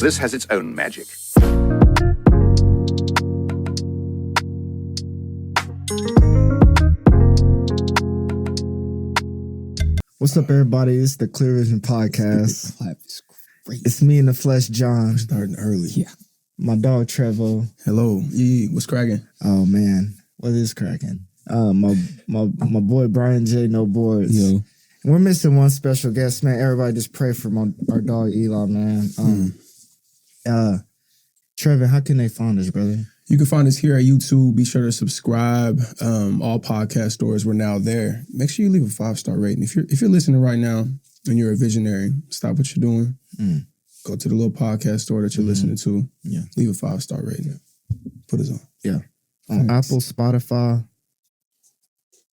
this has its own magic. What's up, everybody? It's the Clear Vision Podcast. It's me in the flesh, John. We're starting early. Yeah. My dog, Trevo. Hello. Yee, what's cracking? Oh, man. What is cracking? My boy, Brian J. No Boards. Yo. We're missing one special guest, man. Everybody just pray for our dog, Elon, man. Trevor, how can they find us, brother? You can find us here at YouTube. Be sure to subscribe. All podcast stores, we're now there. Make sure you leave a 5-star rating. If you're listening right now and you're a visionary, stop what you're doing. Go to the little podcast store that you're listening to. Yeah. Leave a 5-star rating. Put us on. Yeah. On Apple, Spotify.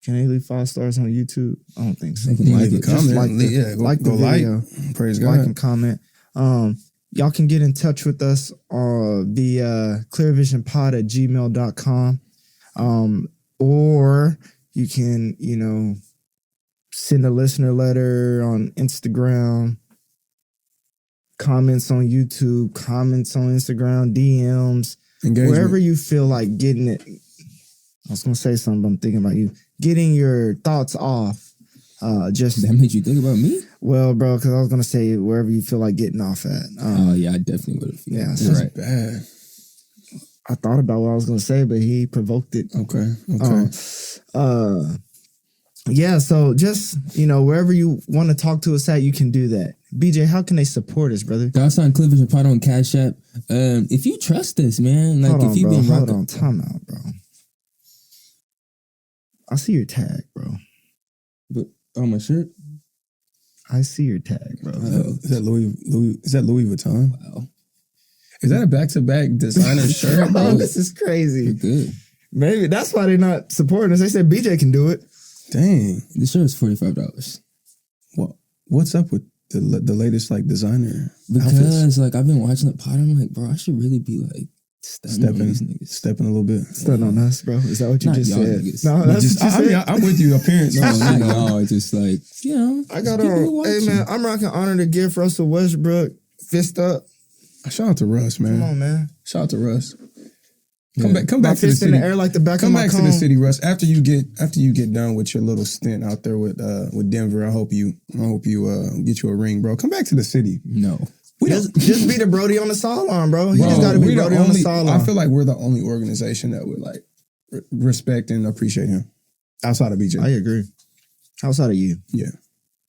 Can they leave 5 stars on YouTube? I don't think so. Leave a comment. Like the video. Praise God. Like and comment. Y'all can get in touch with us via clearvisionpod@gmail.com. Or you can, send a listener letter on Instagram, comments on YouTube, comments on Instagram, DMs, Engagement. wherever you feel like getting it. I was going to say something, but I'm thinking about you. Getting your thoughts off. That made you think about me? Well, bro, because I was going to say wherever you feel like getting off at. Yeah, I definitely would have. Yeah, That's right. bad. I thought about what I was going to say, but he provoked it. Okay. Yeah, so just, wherever you want to talk to us at, you can do that. BJ, how can they support us, brother? $, Clear Vision Pod on Cash App. If you trust us, man, like if you've been Hold on, time out, bro. I see your tag, bro. But on my shirt? I see your tag, bro. Is that Louis? Is that Louis Vuitton? Wow. Is that a back-to-back designer shirt, bro? This is crazy. You're good. Maybe that's why they're not supporting us. They said BJ can do it. Dang. The shirt is $45. What's up with the latest designer Because outfits? I've been watching the pod, I'm like, bro, I should really be stepping on these niggas. Stepping a little bit. Stun on us, bro. Is that what you Not just y'all said? niggas. No, that's what you said. I'm with you. Appearance. No, just I got on. Hey, man, I'm rocking Honor to Give Russell Westbrook. Fist up. Shout out to Russ, man. Come on, man. Shout out to Russ. Yeah. Come back to the Fist in city. the air like the back Come of my back cone. to the city, Russ. After you get done with your little stint out there with Denver, I hope you get you a ring, bro. Come back to the city. No. Just be the Brody on the sideline, bro. You just got to be Brody on the sideline. I feel like we're the only organization that would respect and appreciate him outside of BJ. I agree. Outside of you. Yeah.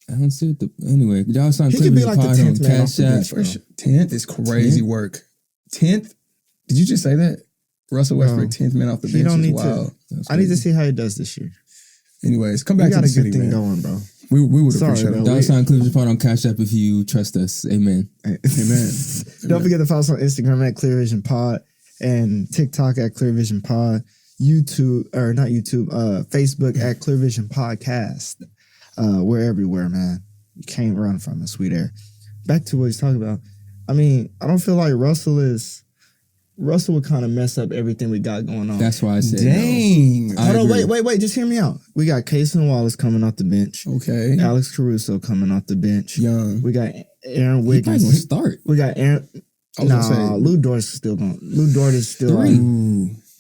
I don't see what anyway. Y'all sound He Clear could be Vision like the Pod 10th on man off Cash the App. bench, bro. 10th is crazy work. 10th? Did you just say that? Russell Westbrook, 10th man off the bench. He don't need wild. to. I need to see how he does this year. Anyways, come We back to got the a good city, thing man. going, bro. We would Sorry, appreciate it. though. $, Clear Vision Pod on Cash App if you trust us. Amen. Amen. Don't forget to follow us on Instagram at Clear Vision Pod and TikTok at Clear Vision Pod. Facebook at Clear Vision Podcast. We're everywhere, man. You can't run from us. We there. Back to what he's talking about. I mean, I don't feel like Russell would kind of mess up everything we got going on. That's why I said Dang. no. Hold on, agree. wait. Just hear me out. We got Cason Wallace coming off the bench. Okay. Alex Caruso coming off the bench. Young. We got Aaron He probably Wiggins. gonna start. We got Aaron. I was gonna say Lou Dort is still going. Lou Dort is still.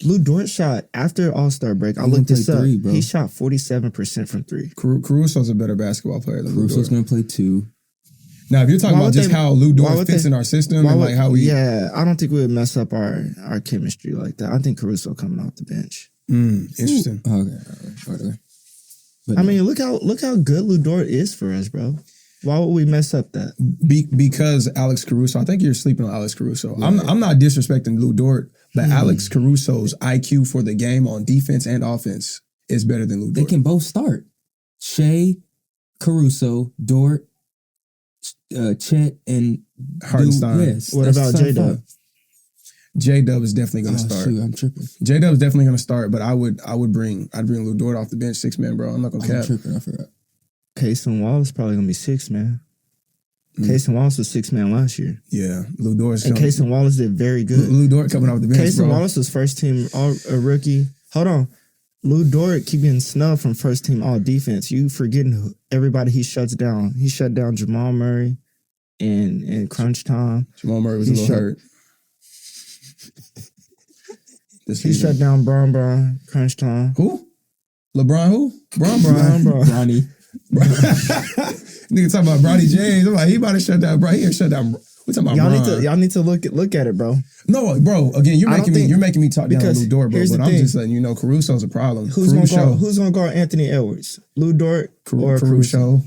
Lou Dort shot after All-Star break. I He looked gonna this play up. 3, bro. He shot 47% from 3. Caruso's a better basketball player than Lou Caruso's Dort. gonna play 2. Now, if you're talking Why about would just they- how Lou why Dort would fits they- in our system and how we... Yeah, I don't think we would mess up our chemistry like that. I think Caruso coming off the bench. Interesting. Okay, all right, whatever. But I mean, look how good Lou Dort is for us, bro. Why would we mess up that? Because Alex Caruso, I think you're sleeping on Alex Caruso. I'm not disrespecting Lou Dort, but Alex Caruso's IQ for the game on defense and offense is better than Lou they Dort. can both start. Shea, Caruso, Dort, Chet, and Hartenstein. Yes, What that's about the same J-Dub? five. J-Dub is definitely going to start. Shoot, I'm tripping. J-Dub is definitely going to start, but I'd bring Lou Dort off the bench, 6-man, bro. I'm not going to I'm cap. tripping. I forgot. Cason Wallace probably gonna be 6 man. Cason Wallace was 6 man last year, Yeah, Lou Dort's and Cason Wallace did very good. Lou Dort coming off the bench, Cason bro. Wallace was first team all rookie. Hold on. Lou Dort keep getting snubbed from first team all defense. You forgetting everybody he shuts down. He shut down Jamal Murray. in crunch time. Jamal Murray was a little hurt. He shut down Bron crunch time. Who? LeBron who? Bron. Bronny. Nigga talking about Bronny James. I'm like, he about to shut down, bro. He ain't shut down. We talking about y'all need to look at it, bro. No, bro. Again, you're making me talk down Lou Dort, bro. But I'm just letting you know, Caruso's a problem. Who's gonna guard Anthony Edwards? Lou Dort or Caruso?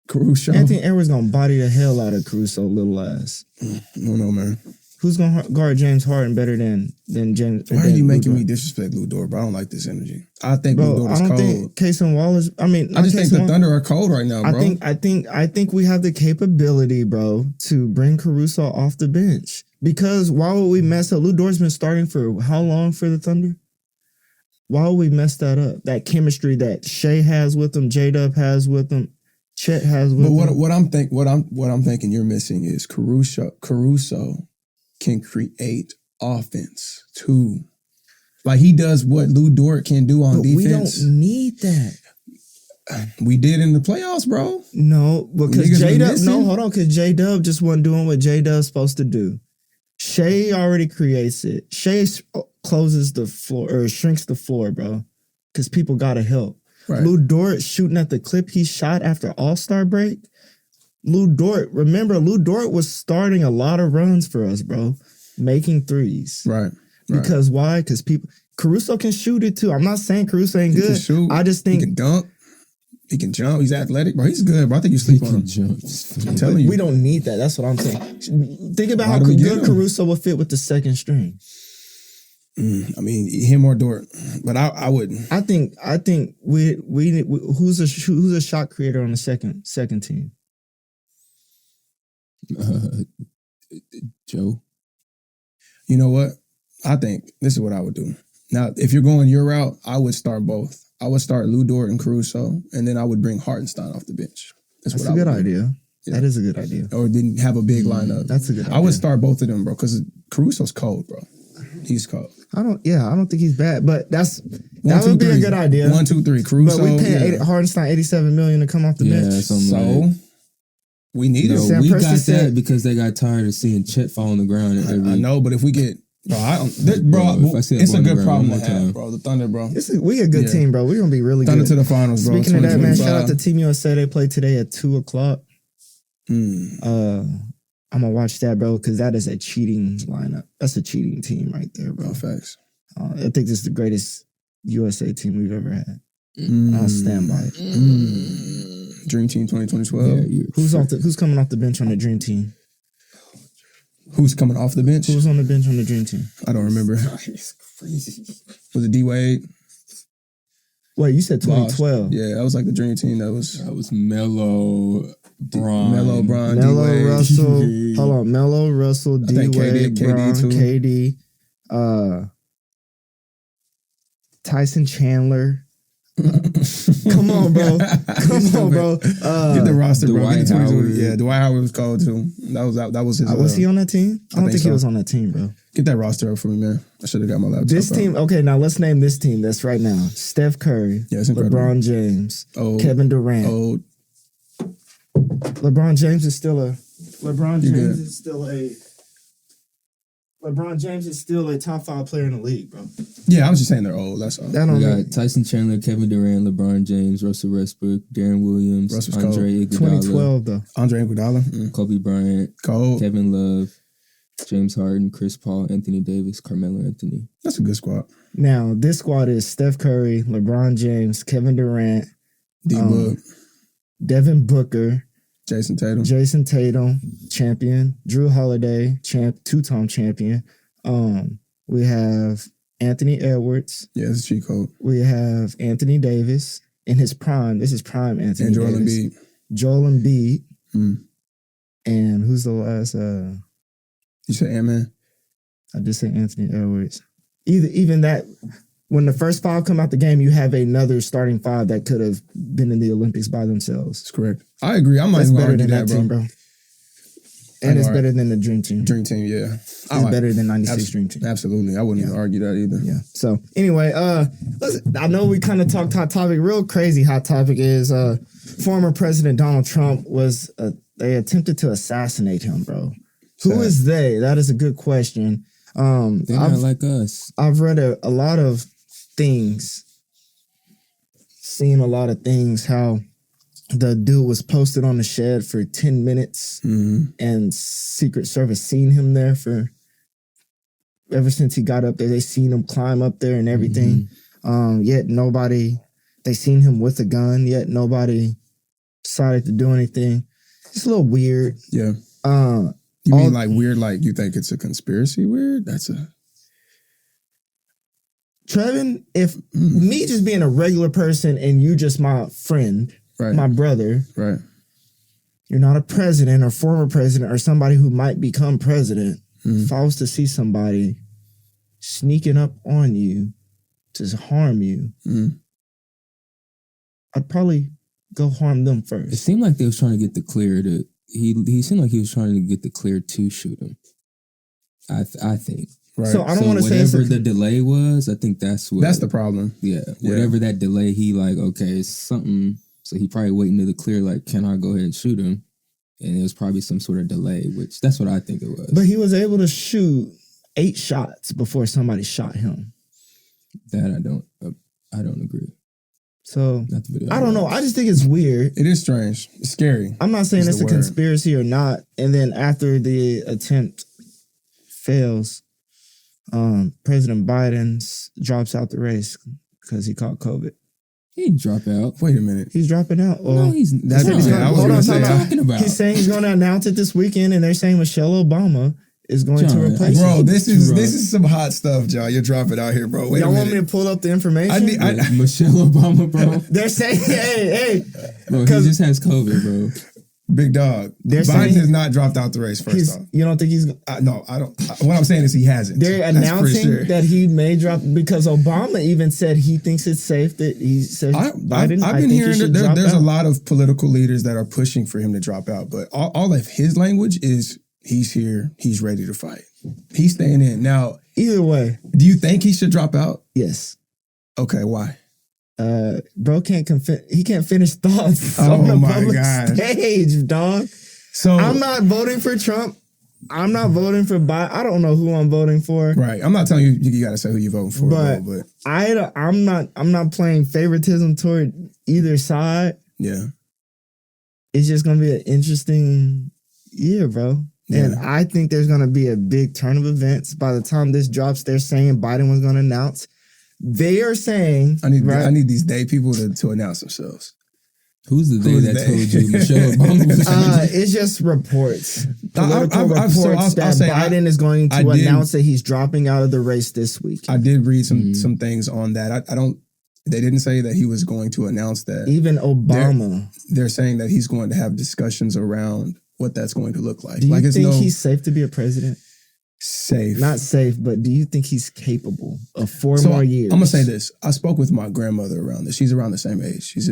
Caruso. Anthony Edwards gonna body the hell out of Caruso, little ass. I don't know, man. Who's gonna guard James Harden better than James? Why are you making me disrespect Lou Dort, bro? I don't like this energy. I think Lou Dort is cold. I don't think Casey Wallace. I just think the Thunder are cold right now, bro. I think we have the capability, bro, to bring Caruso off the bench. Because why would we mess up? Lou Dort's been starting for how long for the Thunder? Why would we mess that up? That chemistry that Shea has with him, J-Dub has with him, Chet has with him. But what I'm thinking you're missing is Caruso can create offense too. Like he does what Lou Dort can do on defense. We don't need that. We did in the playoffs, bro. No, because because J-Dub just wasn't doing what J-Dub's supposed to do. Shea already creates it. Shea closes the floor or shrinks the floor, bro. Because people gotta help. Right. Lou Dort shooting at the clip he shot after All-Star break. Lou Dort was starting a lot of runs for us, bro. Making threes. Right. Because why? Because Caruso can shoot it too. I'm not saying Caruso ain't good. I just think he can dunk. He can jump. He's athletic, bro. He's good, bro. I think you sleep on him. Jump. I'm telling you. We don't need that. That's what I'm saying. Think about how good Caruso will fit with the second string. I mean, him or Dort, but I wouldn't. I think we who's a shot creator on the second team? Joe. You know what? I think this is what I would do. Now, if you're going your route, I would start both. I would start Lou Dort and Caruso, and then I would bring Hartenstein off the bench. That's a good idea. Yeah. That is a good idea. Or didn't have a big lineup. That's a good idea. I would start both of them, bro, because Caruso's cold, bro. He's cold. I don't think he's bad, but that would be a good idea. 1, 2, 3. Caruso. But we paying Hartenstein $87 million to come off the bench. So we need it. We got that because they got tired of seeing Chet fall on the ground. I know, but if we get it's a good problem to have, bro. The Thunder, bro. We a good team, bro. We're gonna be really Thunder good. To the finals, bro. Speaking of that, man, shout out to Team USA. They play today at 2:00. I'm gonna watch that, bro, because that is a cheating lineup. That's a cheating team right there, bro. Facts. I think this is the greatest USA team we've ever had. I'll stand by it. Dream Team 2012. Yeah, who's coming off the bench on the Dream Team? Who's coming off the bench? Who's on the bench on the Dream Team? I don't remember. It's crazy. Was it D-Wade? Wait, you said 2012. Yeah, that was like the Dream Team. That was Melo, Bron. Melo, D-Wade. Russell. Hold on. Melo, Russell, D-Wade, Bron, KD. Tyson Chandler. Come on, bro. Come on, bro. Get the roster, bro. Dwight Howard. Yeah, Dwight Howard was cold too. That was his. Was he on that team? I don't think he was on that team, bro. Get that roster up for me, man. I should have got my laptop. This team, okay, now let's name this team that's right now. Steph Curry, LeBron James, Kevin Durant. LeBron James is still a top 5 player in the league, bro. Yeah, I was just saying they're old. That's all. We got Tyson Chandler, Kevin Durant, LeBron James, Russell Westbrook, Darren Williams, Andre Iguodala. 2012, though. Andre Iguodala. Kobe Bryant. Cold. Kevin Love. James Harden, Chris Paul, Anthony Davis, Carmelo Anthony. That's a good squad. Now, this squad is Steph Curry, LeBron James, Kevin Durant, D-Book, Devin Booker, Jason Tatum, champion, Drew Holiday, two-time champion. We have Anthony Edwards. Yeah, it's a cheat code. We have Anthony Davis in his prime. This is prime Anthony Davis. Joel Embiid. And who's the last? You said Ant-Man? I just said Anthony Edwards. Even that, when the first 5 come out the game, you have another starting 5 that could have been in the Olympics by themselves. That's correct. I agree. I'm not even going to argue that, team, bro. And it's better than the Dream Team. Dream Team, yeah. It's better than 96 Dream Team. Absolutely. I wouldn't even argue that either. Yeah. So, anyway, listen, I know we kind of talked hot topic. Real crazy hot topic is former President Donald Trump was They attempted to assassinate him, bro. Sad. Who is they? That is a good question. They're not like us. I've read a lot of things, seen a lot of things, how the dude was posted on the shed for 10 minutes and Secret Service seen him there for ever since he got up there. They seen him climb up there and everything. Yet nobody, they seen him with a gun, yet nobody decided to do anything. It's a little weird. Yeah. You mean like weird, like you think it's a conspiracy weird? That's a... Trevin, if me just being a regular person and you just my friend, my brother, you're not a president or former president or somebody who might become president. If I was to see somebody sneaking up on you to harm you, I'd probably go harm them first. It seemed like they was trying to get the clear to... He seemed like he was trying to get the clear to shoot him. I think. Right. So I don't want to say whatever the delay was. I think that's the problem. Yeah, whatever that delay, he like, okay, it's something. So he probably waiting to the clear. Like, can I go ahead and shoot him? And it was probably some sort of delay, which that's what I think it was. But he was able to shoot 8 shots before somebody shot him. That I don't agree. So I don't know. I just think it's weird. It is strange. It's scary. I'm not saying it's a conspiracy or not. And then after the attempt fails, President Biden drops out the race because he caught COVID. He didn't drop out. Wait a minute. He's dropping out. Well, no, he's not. Talking about. He's saying he's going to announce it this weekend, and they're saying Michelle Obama is going to replace him. Bro, this is some hot stuff, John. You're dropping out here, bro. Y'all want me to pull up the information? Michelle Obama, bro. They're saying, hey. Bro, he just has COVID, bro. Big dog. Biden has not dropped out the race, first off. You don't think he's... No, I don't. What I'm saying is he hasn't. They're announcing that he may drop... Because Obama even said he thinks it's safe that he said Biden... I've been hearing that there's a lot of political leaders that are pushing for him to drop out. But all of his language is he's here, he's ready to fight. He's staying in. Now... Either way. Do you think he should drop out? Yes. Okay, why? Bro can't finish thoughts on the public stage, dog. So I'm not voting for Trump. I'm not voting for Biden. I don't know who I'm voting for. Right. I'm not telling you you got to say who you're voting for. But I'm not playing favoritism toward either side. Yeah. It's just gonna be an interesting year, bro. Yeah. And I think there's gonna be a big turn of events. By the time this drops, they're saying Biden was gonna announce. They are saying... I need these day people to announce themselves. Who's the day that told you Michelle Obama was it's just reports. Political reports that Biden is going to announce that he's dropping out of the race this week. I did read some things on that. They didn't say that he was going to announce that. Even Obama. They're saying that he's going to have discussions around what that's going to look like. Do you think he's safe to be a president? Safe. Not safe, but do you think he's capable of 4 more years? I'm going to say this. I spoke with my grandmother around this. She's around the same age. She's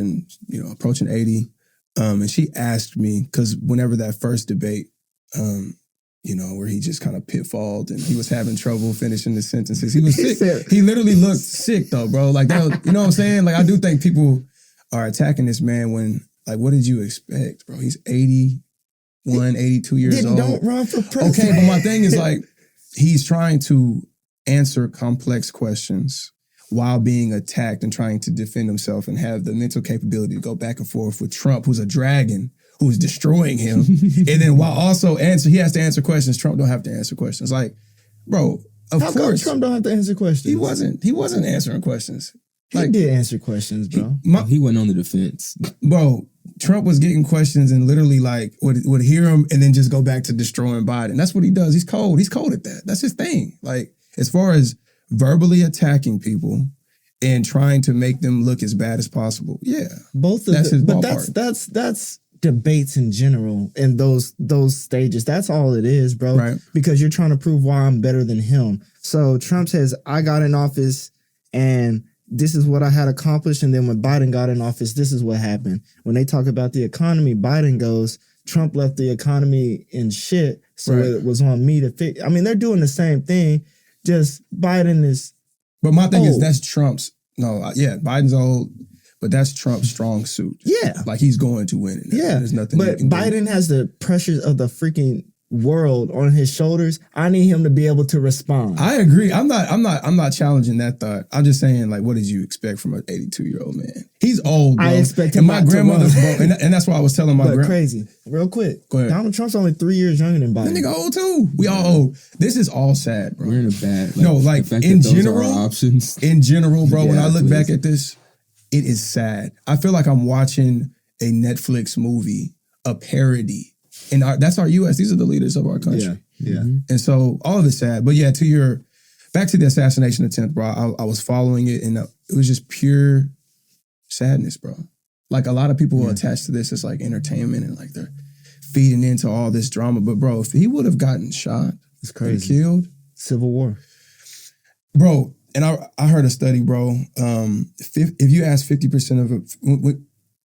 approaching 80. And she asked me, because whenever that first debate, where he just kind of pitfalled and he was having trouble finishing the sentences. He was sick. He literally looked sick though, bro. Like that, you know what I'm saying? Like I do think people are attacking this man when, like, what did you expect, bro? He's 81, 82 years old. Don't run for president. Okay, but my thing is like, he's trying to answer complex questions while being attacked and trying to defend himself and have the mental capability to go back and forth with Trump, who's a dragon, who's destroying him. And then while also he has to answer questions. Trump don't have to answer questions. Like, bro, of How course. Trump don't have to answer questions? He wasn't answering questions. He did answer questions, bro. He went on the defense. Bro, Trump was getting questions and literally like would hear him and then just go back to destroying Biden. That's what he does. He's cold. He's cold at that. That's his thing. Like, as far as verbally attacking people and trying to make them look as bad as possible. Yeah. That's his ballpark. That's debates in general in those stages. That's all it is, bro. Right. Because you're trying to prove why I'm better than him. So Trump says, I got in office and this is what I had accomplished. And then when Biden got in office, this is what happened. When they talk about the economy, Biden goes, Trump left the economy in shit. So it was on me to fix. I mean, they're doing the same thing. Just Biden is. But my thing is, that's Trump's. No, yeah, Biden's old. But that's Trump's strong suit. Yeah. Like he's going to win it. Yeah. There's nothing. But Biden has the pressures of the freaking world on his shoulders. I need him to be able to respond. I agree. I'm not challenging that thought. I'm just saying, like, what did you expect from an 82-year-old man? He's old, bro. I expect him and my not grandmother's to run. bro, and that's why I was telling my grandma. Crazy. Real quick. Go ahead. Donald Trump's only 3 years younger than Biden. That nigga old too. We all old. This is all sad, bro. We're in a bad. No, like, the fact in that those general- are our options. In general, bro, when Yeah, I look please. back at this, it is sad. I feel like I'm watching a Netflix movie, a parody. And that's our U.S. These are the leaders of our country. Yeah. And so all of it's sad. But yeah, back to the assassination attempt, bro. I was following it, and it was just pure sadness, bro. Like a lot of people are attached to this as like entertainment, and like they're feeding into all this drama. But bro, if he would have gotten shot, It's crazy. killed, Civil War. bro. And I heard a study, bro. If you ask 50% of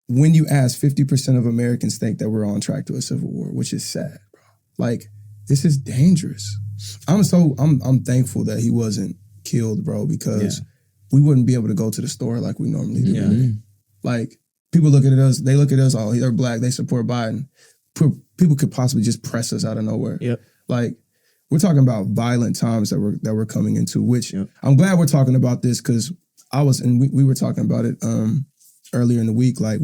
when you ask 50% of Americans think that we're on track to a civil war, which is sad, bro. Like this is dangerous. I'm thankful that he wasn't killed, bro, because we wouldn't be able to go to the store like we normally do. Yeah. Like people look at us, they look at us, oh, they're black, they support Biden. People could possibly just press us out of nowhere. Yep. Like we're talking about violent times that we're coming into, which I'm glad we're talking about this because we were talking about it earlier in the week. Like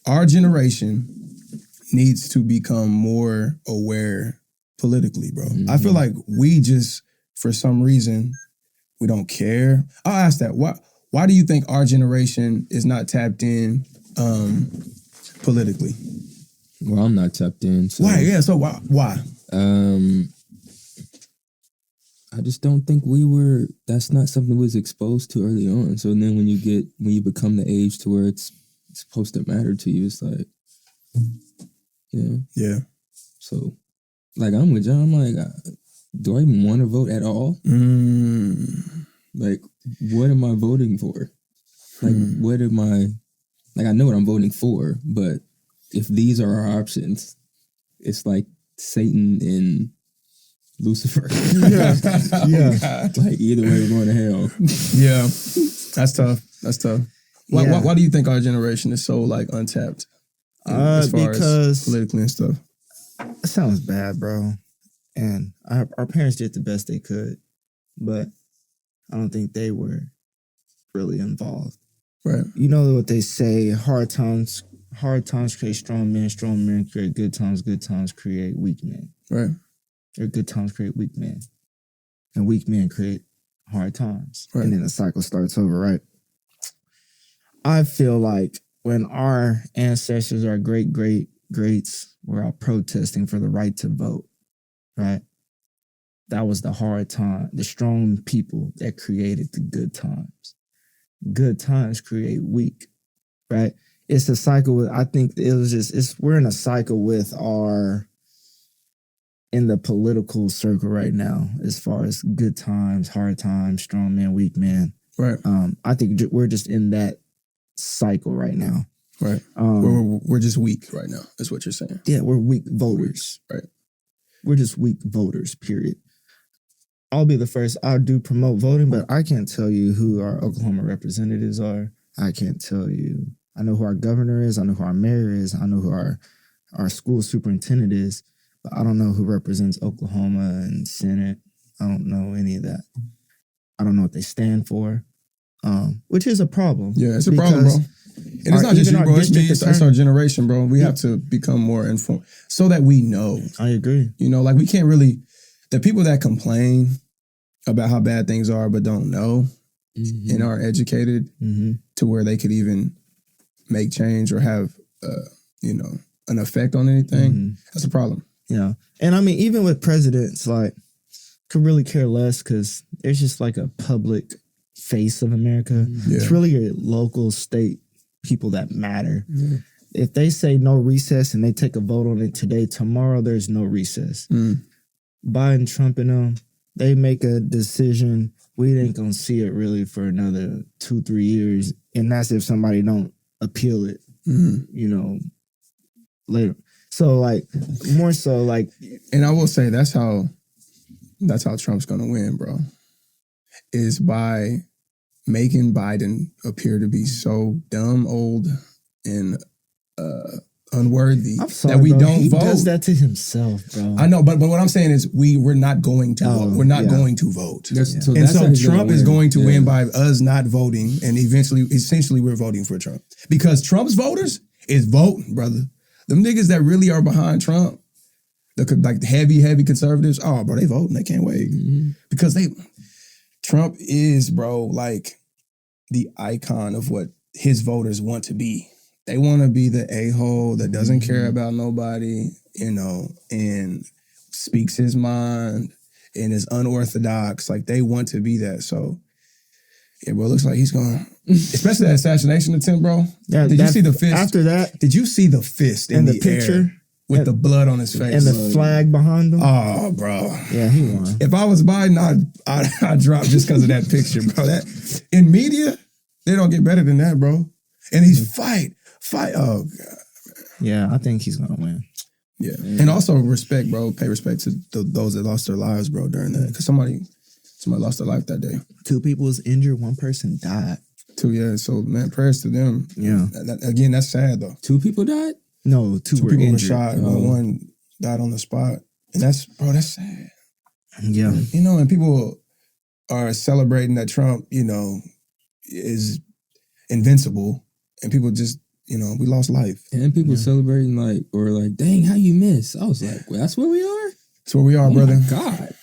our generation needs to become more aware politically, bro. Mm-hmm. I feel like we just, for some reason, we don't care. I'll ask that. Why do you think our generation is not tapped in politically? Well, I'm not tapped in. So, Why? Yeah. So why? I just don't think that's not something we was exposed to early on. So then when you become the age to where it's supposed to matter to you, it's like, you know. Yeah. So, like, I'm with John. I'm like, do I even want to vote at all? Like, what am I voting for? Like, what am I... Like, I know what I'm voting for, but if these are our options, it's like Satan and Lucifer. Yeah. Like, either way, we're going to hell. Yeah. That's tough. Yeah. Why do you think our generation is so, like, untapped? As far Because as politically and stuff. it sounds bad, bro. And our parents did the best they could, but I don't think they were really involved. Right. You know what they say, hard times create strong men create good times create weak men. Right. Or good times create weak men. And weak men create hard times. Right. And then the cycle starts over, right? I feel like when our ancestors, our greats were out protesting for the right to vote, right? That was the hard time, the strong people that created the good times. Good times create weak, right? It's a cycle I think we're in a cycle with in the political circle right now, as far as good times, hard times, strong men, weak men. Right. I think we're just in that cycle right now. Right. We're just weak right now, is what you're saying. Yeah, we're weak voters. Right. We're just weak voters, period. I'll be the first. I do promote voting, but I can't tell you who our Oklahoma representatives are. I can't tell you. I know who our governor is. I know who our mayor is. I know who our school superintendent is. But I don't know who represents Oklahoma and Senate. I don't know any of that. I don't know what they stand for, which is a problem. Yeah, it's a problem, bro. And it's not just you, bro. It's me. It's our generation, bro. We have to become more informed so that we know. I agree. You know, like we can't really... The people that complain about how bad things are but don't know and aren't educated to where they could even make change or have, an effect on anything, that's a problem. Yeah. And I mean, even with presidents, like, could really care less because there's just like a public face of America. Yeah. It's really your local, state people that matter. Yeah. If they say no recess and they take a vote on it today, tomorrow there's no recess. Biden, Trump, and them, they make a decision. We ain't gonna see it really for another 2-3 years, and that's if somebody don't appeal it, later. So like, more so like, and I will say that's how Trump's gonna win, bro. Is by making Biden appear to be so dumb, old, and unworthy I'm sorry, that we bro. don't He vote. does that to himself, bro. I know, but what I'm saying is we're not going to vote. We're not going to vote. So Trump is going to win by us not voting, and essentially we're voting for Trump. Because Trump's voters is voting, brother. Them niggas that really are behind Trump, the heavy conservatives, oh, bro, they voting. They can't wait. Mm-hmm. Because Trump is, bro, like the icon of what his voters want to be. They want to be the a-hole that doesn't care about nobody, and speaks his mind and is unorthodox. Like, they want to be that. So, yeah, bro, it looks like he's going to, especially that assassination attempt, bro. Yeah, Did you see the fist? After that, Did you see the fist in the picture air with the blood on his face? and the flag behind him? Oh, bro. Yeah, he won. If I was Biden, I'd drop just because of that picture, bro. That in media, they don't get better than that, bro. And he's fight. Oh, God. Yeah, I think he's gonna win. Yeah. And also respect, bro. Pay respect to those that lost their lives, bro, during that. Because somebody lost their life that day. 2 people was injured, 1 person died. 2, yeah. So, man, prayers to them. Yeah. Again, that's sad, though. 2 people died? No, 2 were people injured. were shot, but 1 died on the spot. And that's sad. Yeah. And people are celebrating that Trump, is invincible. And people just, we lost life. And people celebrating dang, how you miss? I was like, well, that's where we are? That's where we are, brother. My God.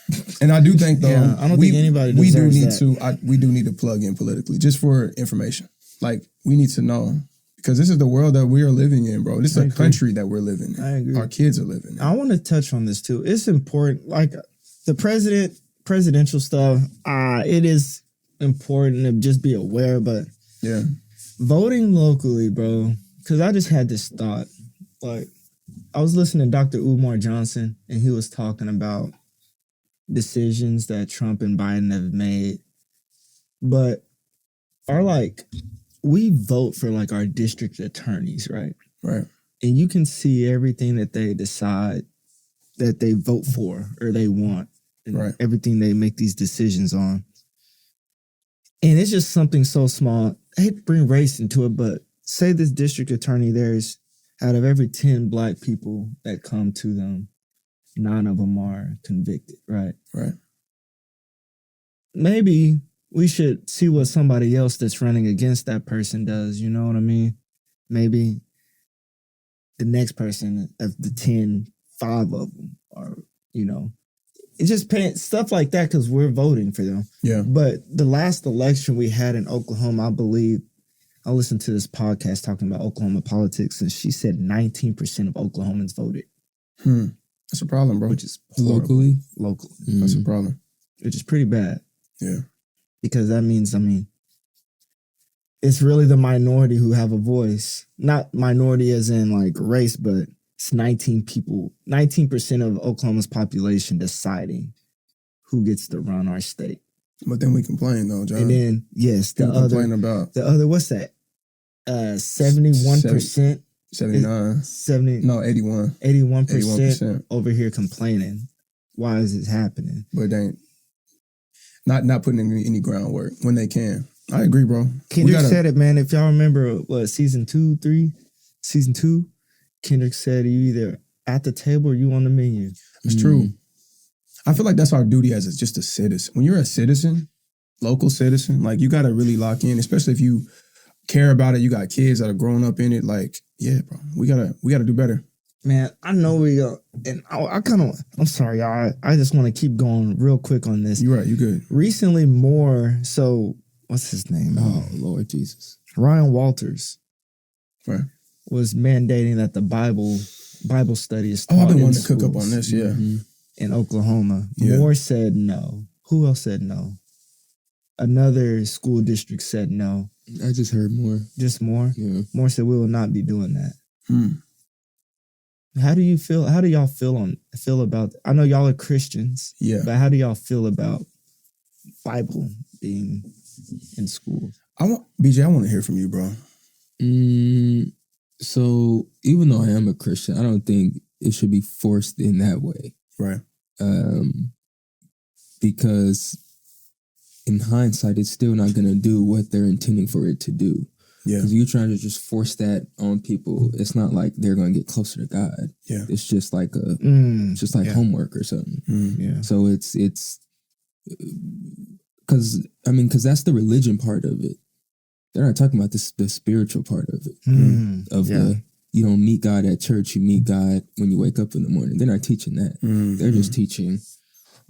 And I do think, though, I don't think anybody deserves we do need to plug in politically, just for information. Like, we need to know. Because this is the world that we are living in, bro. This is a country that we're living in. I agree. Our kids are living in. I want to touch on this, too. It's important. Like, the presidential stuff, it is important to just be aware, but yeah, voting locally, bro, because I just had this thought. Like, I was listening to Dr. Umar Johnson, and he was talking about decisions that Trump and Biden have made, but we vote for our district attorneys, right? Right. And you can see everything that they decide that they vote for or they want, and right. everything they make these decisions on. And it's just something so small. I hate to bring race into it, but say this district attorney, there's out of every 10 Black people that come to them, 9 of them are convicted, right? Right. Maybe we should see what somebody else that's running against that person does. You know what I mean? Maybe the next person of the 10, 5 of them are, it's just paying stuff like that because we're voting for them. Yeah. But the last election we had in Oklahoma, I believe, I listened to this podcast talking about Oklahoma politics, and she said 19% of Oklahomans voted. That's a problem, bro. Which is locally. That's a problem. Which is pretty bad. Yeah. Because that means, it's really the minority who have a voice. Not minority as in race, but it's 19% of Oklahoma's population deciding who gets to run our state. But then we complain, though, John. And then, yes, the other, what's that? 71%. 79. 81. 81% over here complaining. Why is this happening? But they ain't not putting in any groundwork when they can. I agree, bro. Kendrick said it, man. If y'all remember, season 2, Kendrick said you either at the table or you on the menu. It's true. I feel like that's our duty as just a citizen. When you're a citizen, local citizen, you got to really lock in, especially if you care about it. You got kids that are growing up in it. Yeah, bro, we gotta do better. Man, I know we go, and I'm sorry, y'all. I just want to keep going real quick on this. You're right. You good. Recently, what's his name? Oh, Lord Jesus. Ryan Walters. Right. Was mandating that the Bible study is taught I've been wanting to schools. cook up on this, yeah. Mm-hmm. In Oklahoma. Yeah. Moore said no. Who else said no? Another school district said no. I just heard Moore. Just Moore? Yeah. Moore said we will not be doing that. How do you feel? How do y'all feel about? I know y'all are Christians. Yeah. But how do y'all feel about Bible being in school? BJ, I want to hear from you, bro. So even though I am a Christian, I don't think it should be forced in that way. Right. Because in hindsight, it's still not going to do what they're intending for it to do. Yeah. Because you're trying to just force that on people. It's not like they're going to get closer to God. Yeah. It's just like homework or something. Yeah. So it's because that's the religion part of it. They're not talking about the spiritual part of it. You don't meet God at church. You meet God when you wake up in the morning. They're not teaching that. They're just teaching,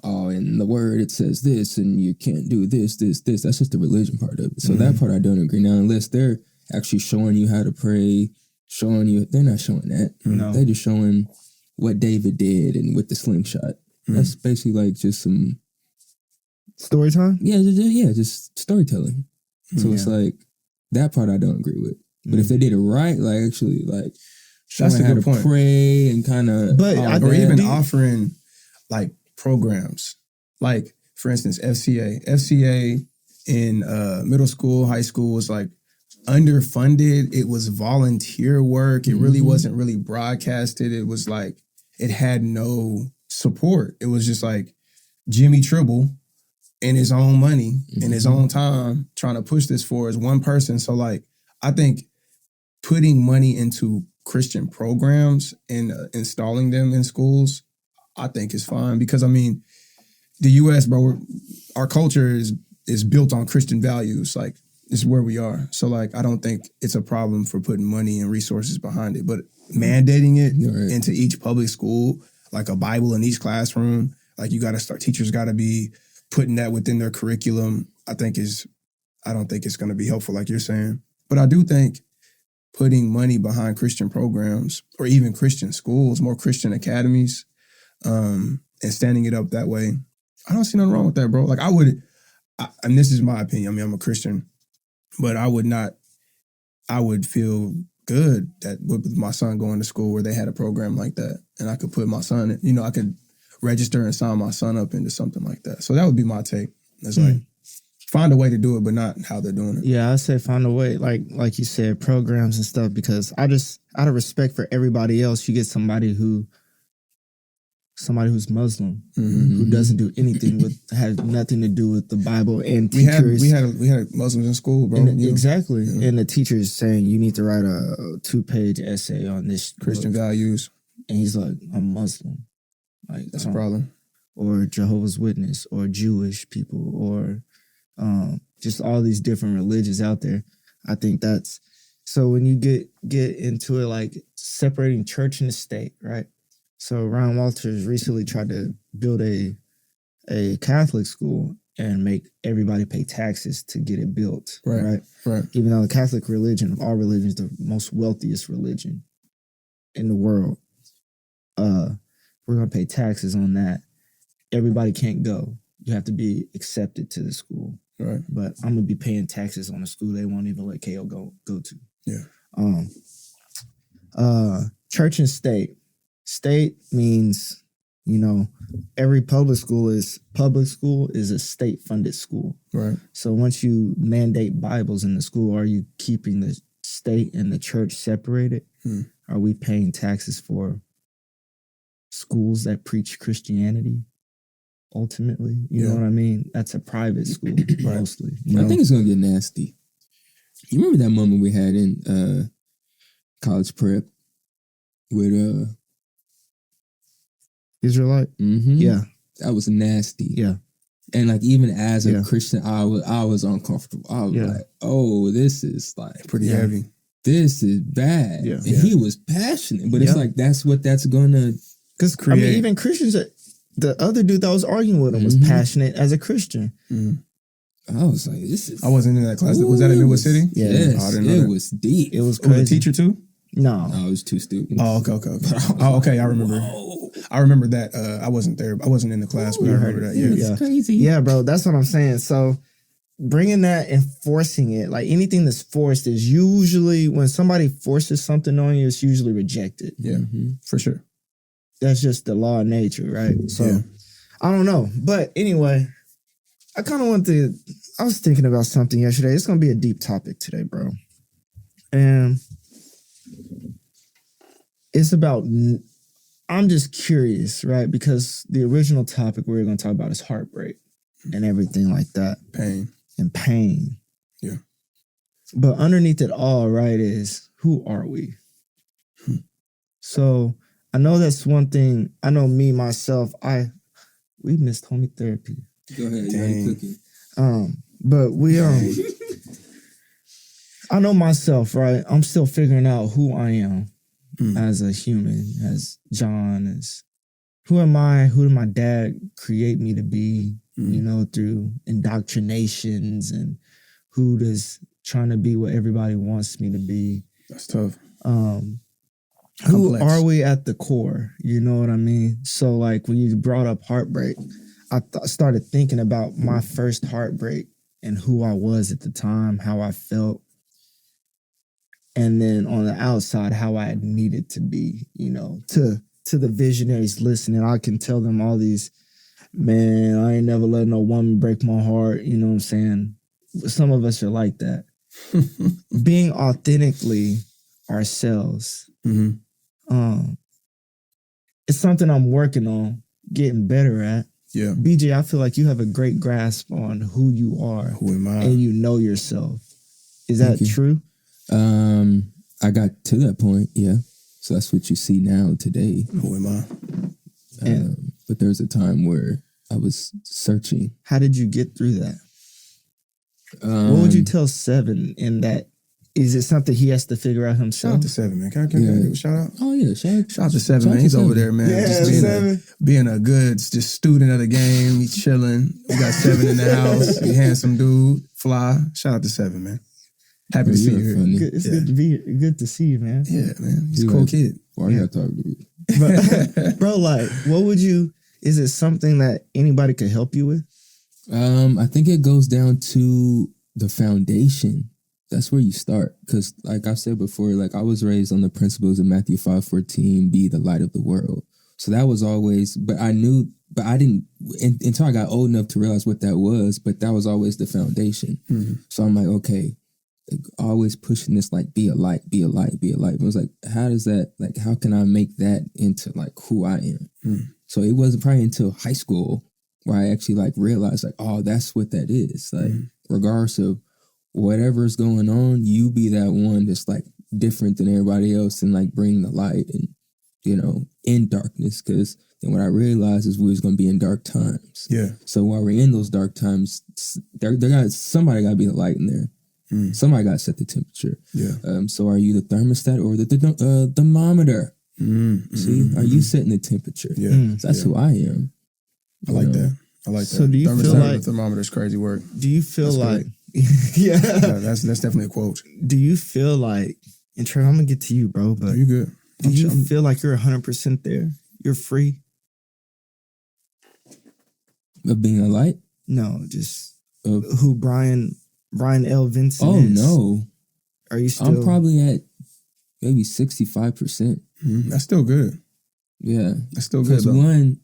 in the word it says this, and you can't do this. That's just the religion part of it. So that part I don't agree. Now, unless they're actually showing you how to pray, they're not showing that. No. They're just showing what David did and with the slingshot. That's basically like just some story time. Yeah, just storytelling. So it's like that part I don't agree with. But if they did it right, like actually, like that's a how good to point. Pray and kind of, or even offering like programs, like for instance, FCA in middle school, high school was like underfunded. It was volunteer work. It really wasn't really broadcasted. It was like it had no support. It was just like Jimmy Tribble in his own money, in his own time, trying to push this for as one person. So like, I think putting money into Christian programs and installing them in schools, I think is fine. Because I mean, the U.S., bro, our culture is built on Christian values. Like, it's where we are. So like, I don't think it's a problem for putting money and resources behind it. But mandating it into each public school, like a Bible in each classroom, like teachers got to be putting that within their curriculum, I don't think it's going to be helpful, like you're saying. But I do think putting money behind Christian programs or even Christian schools, more Christian academies, and standing it up that way, I don't see nothing wrong with that, bro. Like and this is my opinion. I mean, I'm a Christian, but I would feel good that with my son going to school where they had a program like that, and I could put my son, I could register and sign my son up into something like that. So that would be my take. It's like, find a way to do it, but not how they're doing it. Yeah, I say find a way, like you said, programs and stuff, because out of respect for everybody else, you get somebody who's Muslim, who doesn't do anything has nothing to do with the Bible, and teachers. We had Muslims in school, bro. Exactly. Yeah. And the teacher is saying you need to write a 2-page essay on this Christian values. And he's like, I'm Muslim. Like, that's a problem. Or Jehovah's Witness, or Jewish people, or just all these different religions out there. I think that's so when you get into it, like separating church and the state, right? So Ryan Walters recently tried to build a Catholic school and make everybody pay taxes to get it built, right? Even though the Catholic religion of all religions, the most wealthiest religion in the world, we're gonna pay taxes on that. Everybody can't go. You have to be accepted to the school. Right. But I'm gonna be paying taxes on a school they won't even let KO go to. Yeah. Church and state. State means, every public school is a state-funded school. Right. So once you mandate Bibles in the school, are you keeping the state and the church separated? Are we paying taxes for schools that preach Christianity? Ultimately, you know what I mean? That's a private school, mostly. I think it's going to get nasty. You remember that moment we had in college prep with Israelite? Mm-hmm. Yeah. That was nasty. Yeah. And like even as a Christian, I was uncomfortable. I was like, oh, this is like pretty heavy. This is bad. Yeah. And he was passionate, but it's like that's gonna create. I mean, even Christians, the other dude that was arguing with him was passionate as a Christian. I was like, this is. I wasn't in that class. Was that in Midwood City? Yeah. Yes, it was deep. It was crazy. Was a teacher too? No, it was 2 students. Oh, okay. Okay, I remember. Whoa. I remember that. I wasn't there. I wasn't in the class, but I remember that. Yeah, it's crazy. Yeah, bro, that's what I'm saying. So bringing that and forcing it, like anything that's forced is usually, when somebody forces something on you, it's usually rejected. Yeah, for sure. That's just the law of nature, right? So I don't know. But anyway, I was thinking about something yesterday. It's going to be a deep topic today, bro. And it's about, I'm just curious, right? Because the original topic we were going to talk about is heartbreak. and everything like that. Pain. And pain. Yeah. But underneath it all, right, is who are we? So I know that's one thing. I know me, myself, we missed homie therapy. Go ahead, you're cooking. But we I know myself, right? I'm still figuring out who I am as a human, as John, as who am I? Who did my dad create me to be? You know, through indoctrinations, and who does trying to be what everybody wants me to be. That's tough. Who are we at the core? You know what I mean? So like when you brought up heartbreak, I started thinking about my first heartbreak and who I was at the time, how I felt. And then on the outside, how I needed to be, you know, to the visionaries listening. I can tell them all these, man, I ain't never let no woman break my heart. You know what I'm saying? Some of us are like that. Being authentically ourselves. It's something I'm working on, getting better at. Yeah. BJ, I feel like you have a great grasp on who you are. Who am I? And you know yourself. Is that true? I got to that point, yeah. So that's what you see now today. Who am I? But there's a time where I was searching. How did you get through that? What would you tell Seven in that? Is it something he has to figure out himself? Shout out to Seven, man. Can I give a shout out? Oh, yeah. Shout out to Seven, man. He's over there, man. Yeah, just being a good student of the game. He's chilling. We got Seven in the house. He handsome dude. Fly. Shout out to Seven, man. Happy to see you here. It's good to see you, man. Yeah, man. He's a cool kid. Why you gotta talk to me? Bro, like, is it something that anybody could help you with? I think it goes down to the foundation. That's where you start. Because like I said before, like I was raised on the principles of Matthew 5:14, be the light of the world. So that was always, but I didn't, until I got old enough to realize what that was, but that was always the foundation. So I'm like, okay, like, always pushing this, like, be a light, be a light, be a light. But it was like, how does that, like, how can I make that into like who I am? So it wasn't probably until high school where I actually like realized like, oh, that's what that is. Like, regardless of whatever's going on, you be that one that's like different than everybody else and like bring the light and, you know, in darkness. Because then what I realized is we was going to be in dark times. Yeah. So while we're in those dark times, somebody got to be the light in there. Somebody got to set the temperature. Yeah. So are you the thermostat or the thermometer? See, are you setting the temperature? Yeah. So that's who I am. I like that. I like that. So do you feel like the thermometer's crazy work? Do you feel like yeah, that's definitely a quote. Do you feel like, and Trevor, I'm gonna get to you, bro, but you good? Do you feel like you're 100% there? You're free? Of being a light? No, just who Brian L. Vincent is. No. Are you still? I'm probably at maybe 65%. That's still good. Yeah. That's still good. Because one,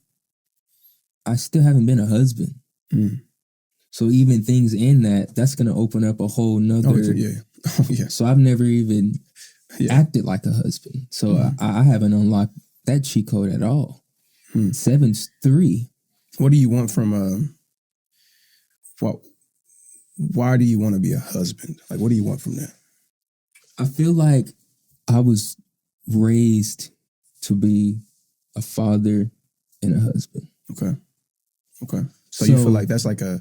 I still haven't been a husband. So even things in that's going to open up a whole nother. So I've never even acted like a husband. So I haven't unlocked that cheat code at all. 7's 3. What do you want from why do you want to be a husband? Like, what do you want from that? I feel like I was raised to be a father and a husband. Okay. So you feel like that's like a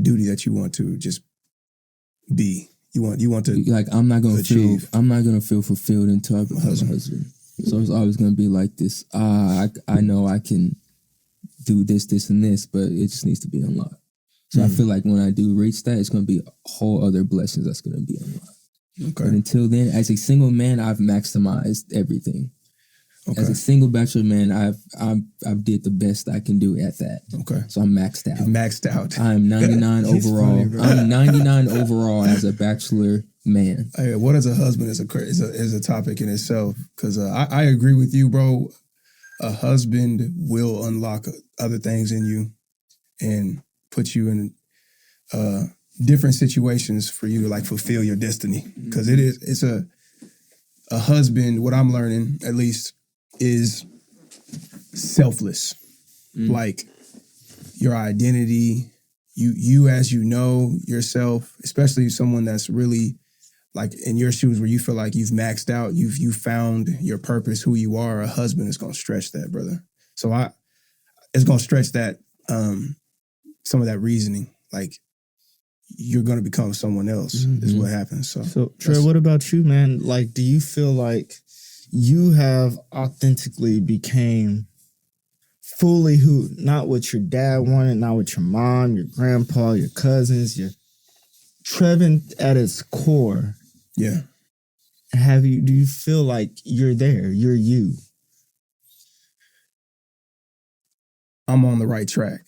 duty that you want to just be. You want to like I'm not gonna feel fulfilled until I become a husband. So it's always gonna be like this. I know I can do this, and this, but it just needs to be unlocked. So I feel like when I do reach that, it's gonna be a whole other blessings that's gonna be unlocked. Okay. But until then, as a single man, I've maximized everything. Okay. As a single bachelor man, I've did the best I can do at that. Okay. So I'm maxed out. Maxed out. I'm 99 overall. Funny, I'm 99 overall as a bachelor man. Hey, what is a husband is a topic in itself, because I agree with you, bro. A husband will unlock other things in you and put you in different situations for you to like fulfill your destiny. Because it's a husband. What I'm learning, at least, is selfless. Like your identity, you as you know yourself, especially someone that's really like in your shoes where you feel like you've maxed out, you've found your purpose, who you are, a husband is gonna stretch that, brother. So it's gonna stretch that some of that reasoning. Like you're gonna become someone else is what happens. So Trey, what about you, man? Like, do you feel like you have authentically became fully who, not what your dad wanted, not what your mom, your grandpa, your cousins, your Trevin at its core? Yeah. Do you feel like you're there? You're you? I'm on the right track.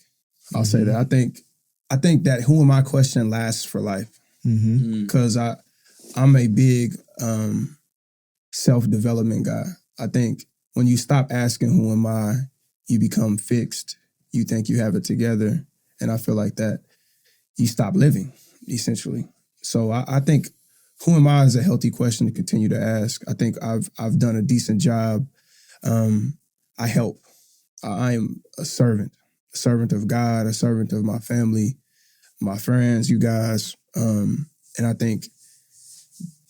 I'll say that. I think that who am I question lasts for life. Because I'm a big self-development guy. I think when you stop asking who am I, you become fixed. You think you have it together. And I feel like that you stop living, essentially. So I think who am I is a healthy question to continue to ask. I think I've done a decent job. I help. I am a servant of God, a servant of my family, my friends, you guys. And I think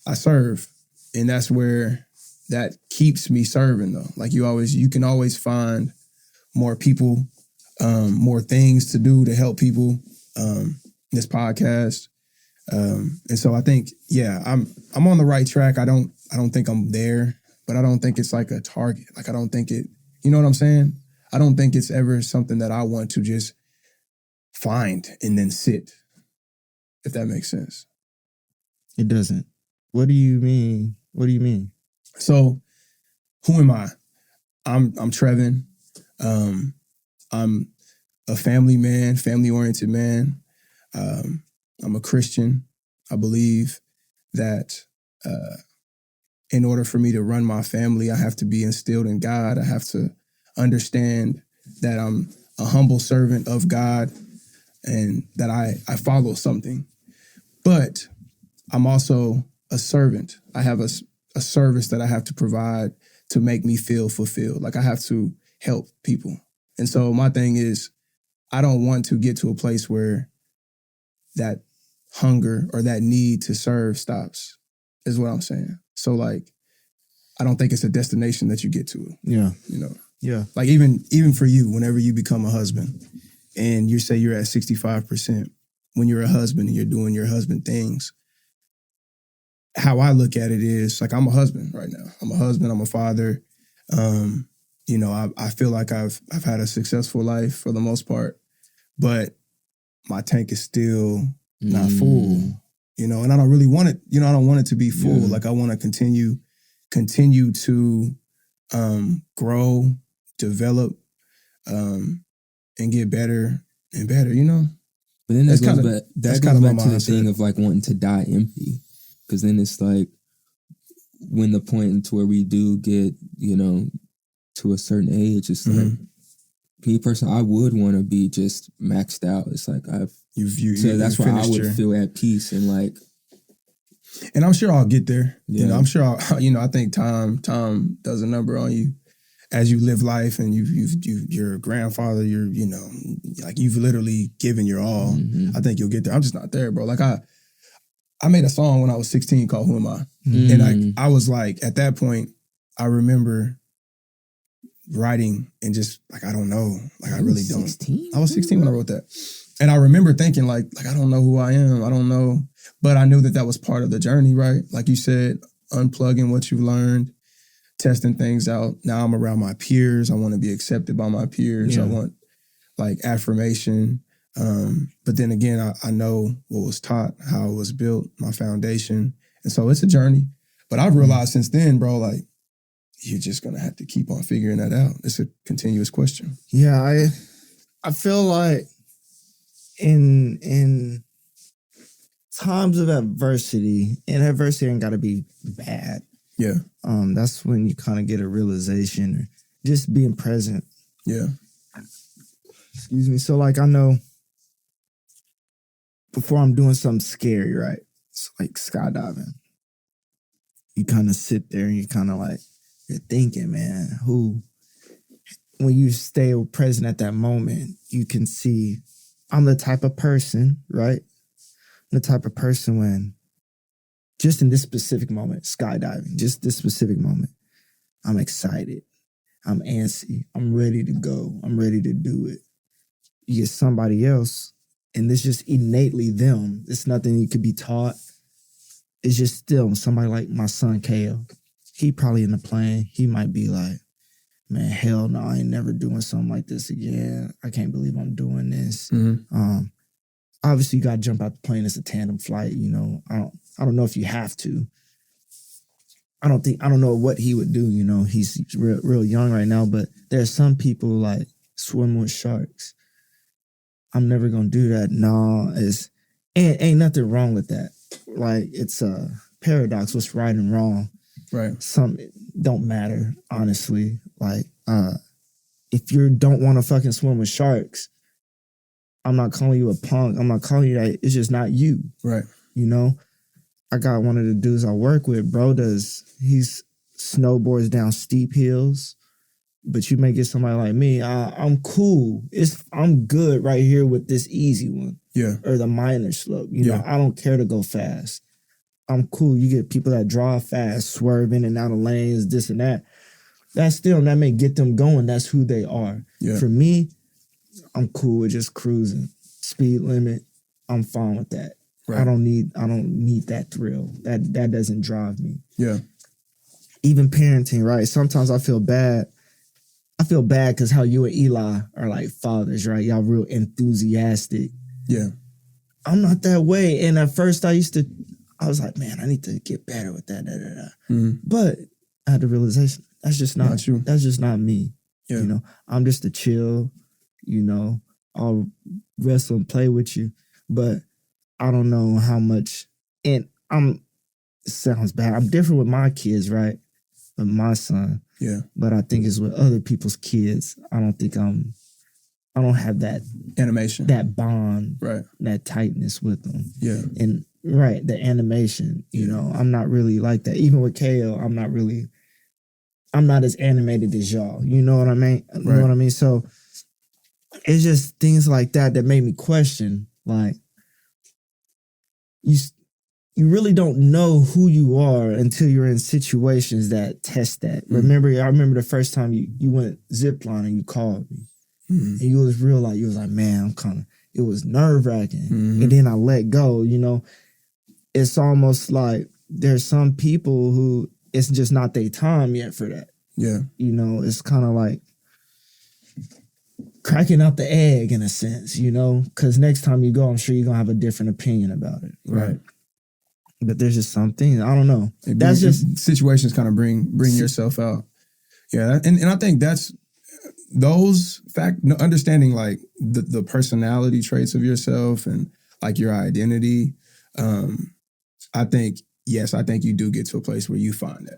I serve. And that's where that keeps me serving though. Like you can always find more people, more things to do to help people. This podcast. And so I think, yeah, I'm on the right track. I don't think I'm there, but I don't think it's like a target. Like I don't think it, you know what I'm saying? I don't think it's ever something that I want to just find and then sit, if that makes sense. It doesn't. What do you mean? What do you mean? So who am I? I'm Trevin. I'm a family man, family-oriented man. I'm a Christian. I believe that in order for me to run my family, I have to be instilled in God. I have to understand that I'm a humble servant of God and that I follow something. But I'm also a servant. I have a service that I have to provide to make me feel fulfilled. Like I have to help people. And so my thing is, I don't want to get to a place where that hunger or that need to serve stops, is what I'm saying. So like, I don't think it's a destination that you get to. Yeah. You know? Yeah. Like even for you, whenever you become a husband and you say you're at 65%, when you're a husband and you're doing your husband things, how I look at it is like, I'm a husband right now. I'm a husband, I'm a father. You know, I feel like I've had a successful life for the most part, but my tank is still not full, you know, and I don't really want it, you know, I don't want it to be full. Yeah. Like I want to continue to grow, develop, and get better and better, you know? But then that goes back to the thing of like wanting to die empty. Because then it's like when the point to where we do get, you know, to a certain age, it's like, me personally, I would want to be just maxed out. It's like so that's why I would feel at peace and like. And I'm sure I'll get there. Yeah. You know, I'm sure I think time does a number on you as you live life and you're a grandfather, you know, like you've literally given your all. I think you'll get there. I'm just not there, bro. Like I made a song when I was 16 called Who Am I? And I was like, at that point, I remember writing and just like, I don't know. Like I really don't. 16? I was 16 when I wrote that. And I remember thinking like I don't know who I am. I don't know. But I knew that was part of the journey, right? Like you said, unplugging what you've learned, testing things out. Now I'm around my peers. I want to be accepted by my peers. Yeah. I want like affirmation. But then again, I know what was taught, how it was built, my foundation. And so it's a journey. But I've realized since then, bro, like, you're just going to have to keep on figuring that out. It's a continuous question. Yeah, I feel like in times of adversity, and adversity ain't got to be bad. Yeah. That's when you kind of get a realization or just being present. Yeah. Excuse me. So like I know before I'm doing something scary, right? It's like skydiving. You kind of sit there and you kind of like, you're thinking, man, when you stay present at that moment, you can see I'm the type of person, right? I'm the type of person when, just in this specific moment, skydiving, just this specific moment, I'm excited. I'm antsy. I'm ready to go. I'm ready to do it. You get somebody else, and it's just innately them. It's nothing you could be taught. It's just still somebody like my son, Kale. He probably in the plane. He might be like, man, hell no, I ain't never doing something like this again. I can't believe I'm doing this. Obviously, you got to jump out the plane. It's a tandem flight. You know, I don't know if you have to. I don't know what he would do. You know, he's real young right now, but there's some people like swim with sharks. I'm never gonna do that. No, ain't nothing wrong with that. Like, it's a paradox. What's right and wrong? Right. Some don't matter, honestly. Like, if you don't want to fucking swim with sharks, I'm not calling you a punk. I'm not calling you that. It's just not you. Right. You know? I got one of the dudes I work with, bro, he's snowboards down steep hills, but you may get somebody like me, I'm cool. I'm good right here with this easy one. Yeah. Or the minor slope. You know, I don't care to go fast. I'm cool. You get people that drive fast, swerve in and out of lanes, this and that. That may get them going. That's who they are. Yeah. For me, I'm cool with just cruising. Speed limit, I'm fine with that. Right. I don't need that thrill. That doesn't drive me. Yeah. Even parenting, right? Sometimes I feel bad. I feel bad because how you and Eli are like fathers, right? Y'all real enthusiastic. Yeah. I'm not that way. And at first I was like, man, I need to get better with that. But I had the realization, that's just not you. That's just not me. Yeah. You know, I'm just a chill, you know, I'll wrestle and play with you. But I don't know how much, and it sounds bad. I'm different with my kids, right? With my son. Yeah. But I think it's with other people's kids. I don't have that animation, that bond, right? That tightness with them. Yeah. And right, the animation, you know, I'm not really like that. Even with KO, I'm not as animated as y'all. You know what I mean? You know what I mean? So it's just things like that made me question, like, you really don't know who you are until you're in situations that test that. I remember the first time you went ziplining, you called me. And you was like, man, it was nerve-wracking. And then I let go, you know. It's almost like there's some people who it's just not their time yet for that. Yeah. You know, it's kind of like cracking out the egg in a sense, you know, because next time you go, I'm sure you're going to have a different opinion about it. Right. But there's just something, I don't know. Situations kind of bring yourself out. Yeah. And I think that's understanding like the personality traits of yourself and like your identity. I think you do get to a place where you find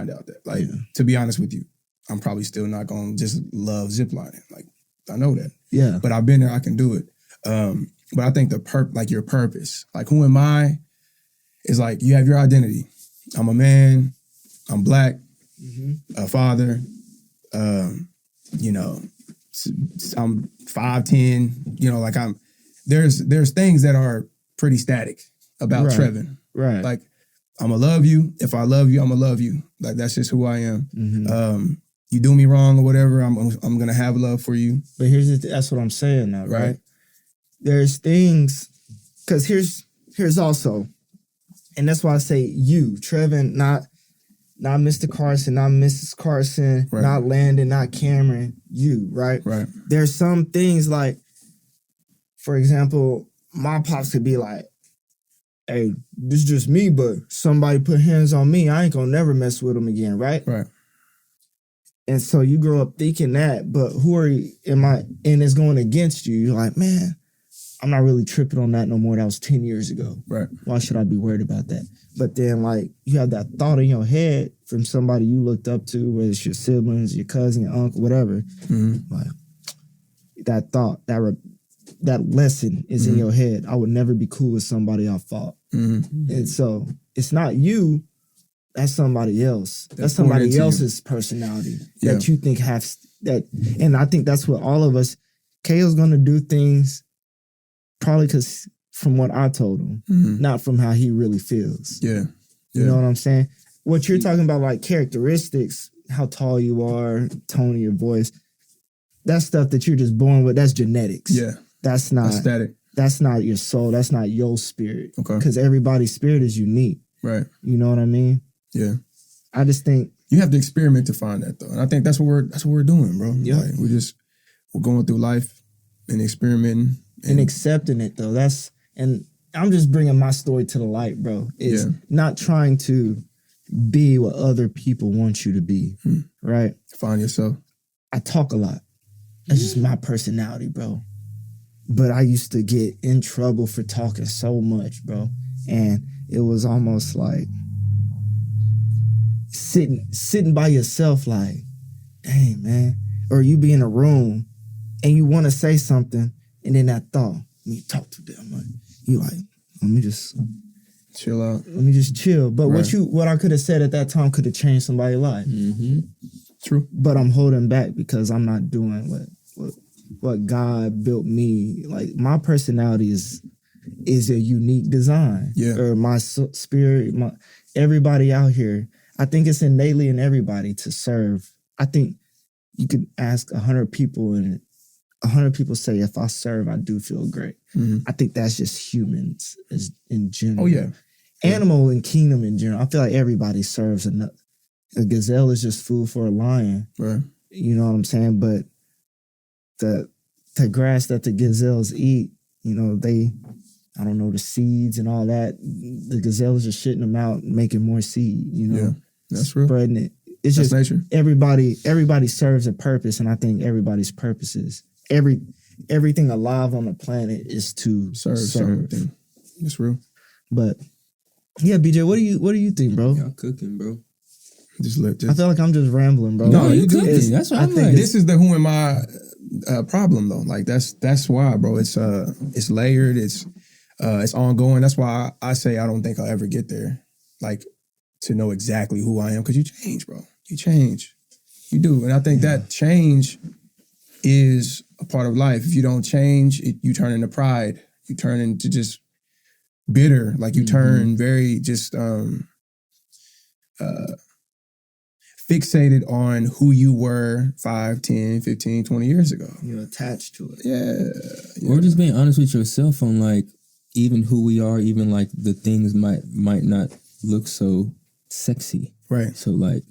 out that, like, to be honest with you, I'm probably still not going to just love ziplining. Like, I know that. Yeah. But I've been there, I can do it. But I think your purpose, like, who am I, is like, you have your identity. I'm a man, I'm Black, a father, you know, I'm 5'10", you know, like there's things that are pretty static about Trevin. Right. Like, I'm going to love you. If I love you, I'm going to love you. Like, that's just who I am. You do me wrong or whatever, I'm going to have love for you. But that's what I'm saying now, right? There's things, because here's also, and that's why I say you, Trevin, not Mr. Carson, not Mrs. Carson, not Landon, not Cameron, you, right? Right. There's some things like, for example, my pops could be like, hey, this is just me, but somebody put hands on me, I ain't gonna never mess with them again, right? Right. And so you grow up thinking that, but who are you, and it's going against you. You're like, man, I'm not really tripping on that no more. That was 10 years ago. Right. Why should I be worried about that? But then, like, you have that thought in your head from somebody you looked up to, whether it's your siblings, your cousin, your uncle, whatever. Like, that thought, that lesson is in your head. I would never be cool with somebody I fought. And so it's not you, that's somebody else. That's somebody else's personality that you think has that. And I think that's what all of us, Kale's gonna do things probably because from what I told him, not from how he really feels. Yeah. You know what I'm saying? What you're talking about, like characteristics, how tall you are, tone of your voice, that's stuff that you're just born with. That's genetics. Yeah. That's not static. That's not your soul. That's not your spirit. Okay. Because everybody's spirit is unique. Right. You know what I mean? Yeah. I just think you have to experiment to find that though. And I think that's what we're doing, bro. Yeah. Like, we're going through life and experimenting and accepting it though. And I'm just bringing my story to the light, bro. It's not trying to be what other people want you to be, right? Find yourself. I talk a lot. That's just my personality, bro. But I used to get in trouble for talking so much, bro. And it was almost like sitting by yourself like, dang, man. Or you be in a room and you want to say something and then that thought, you talk too damn much. You like, let me just chill out. Let me just chill. But what I could have said at that time could have changed somebody's life. Mm-hmm. True. But I'm holding back because I'm not doing what God built me. Like my personality is a unique design. Yeah. Or my spirit, everybody out here. I think it's innately in everybody to serve. I think you could ask 100 people and 100 people say, if I serve, I do feel great. Mm-hmm. I think that's just humans in general. Oh, yeah. Animal and kingdom in general. I feel like everybody serves enough. A gazelle is just food for a lion. Right. You know what I'm saying? But the grass that the gazelles eat, you know, I don't know, the seeds and all that, the gazelles are shitting them out and making more seed, you know? Yeah, that's real. Spreading it. It's that's just nature. Everybody serves a purpose, and I think everybody's purpose is everything alive on the planet is to serve. Something. That's real. But yeah, BJ, what do you think, bro? Y'all cooking, bro. I feel like I'm just rambling, bro. No, you cooking. That's what I think. Like. This is the who am I problem though. Like that's why, bro. It's layered. It's ongoing. That's why I say I don't think I'll ever get there. Like to know exactly who I am, because you change, bro. You change. You do, and I think that change is a part of life. If you don't change, you turn into pride. You turn into just bitter. Like you turn very just fixated on who you were 5, 10, 15, 20 years ago. You're attached to it. Yeah. Or just being honest with yourself on like even who we are, even like the things might not look so sexy. Right. So like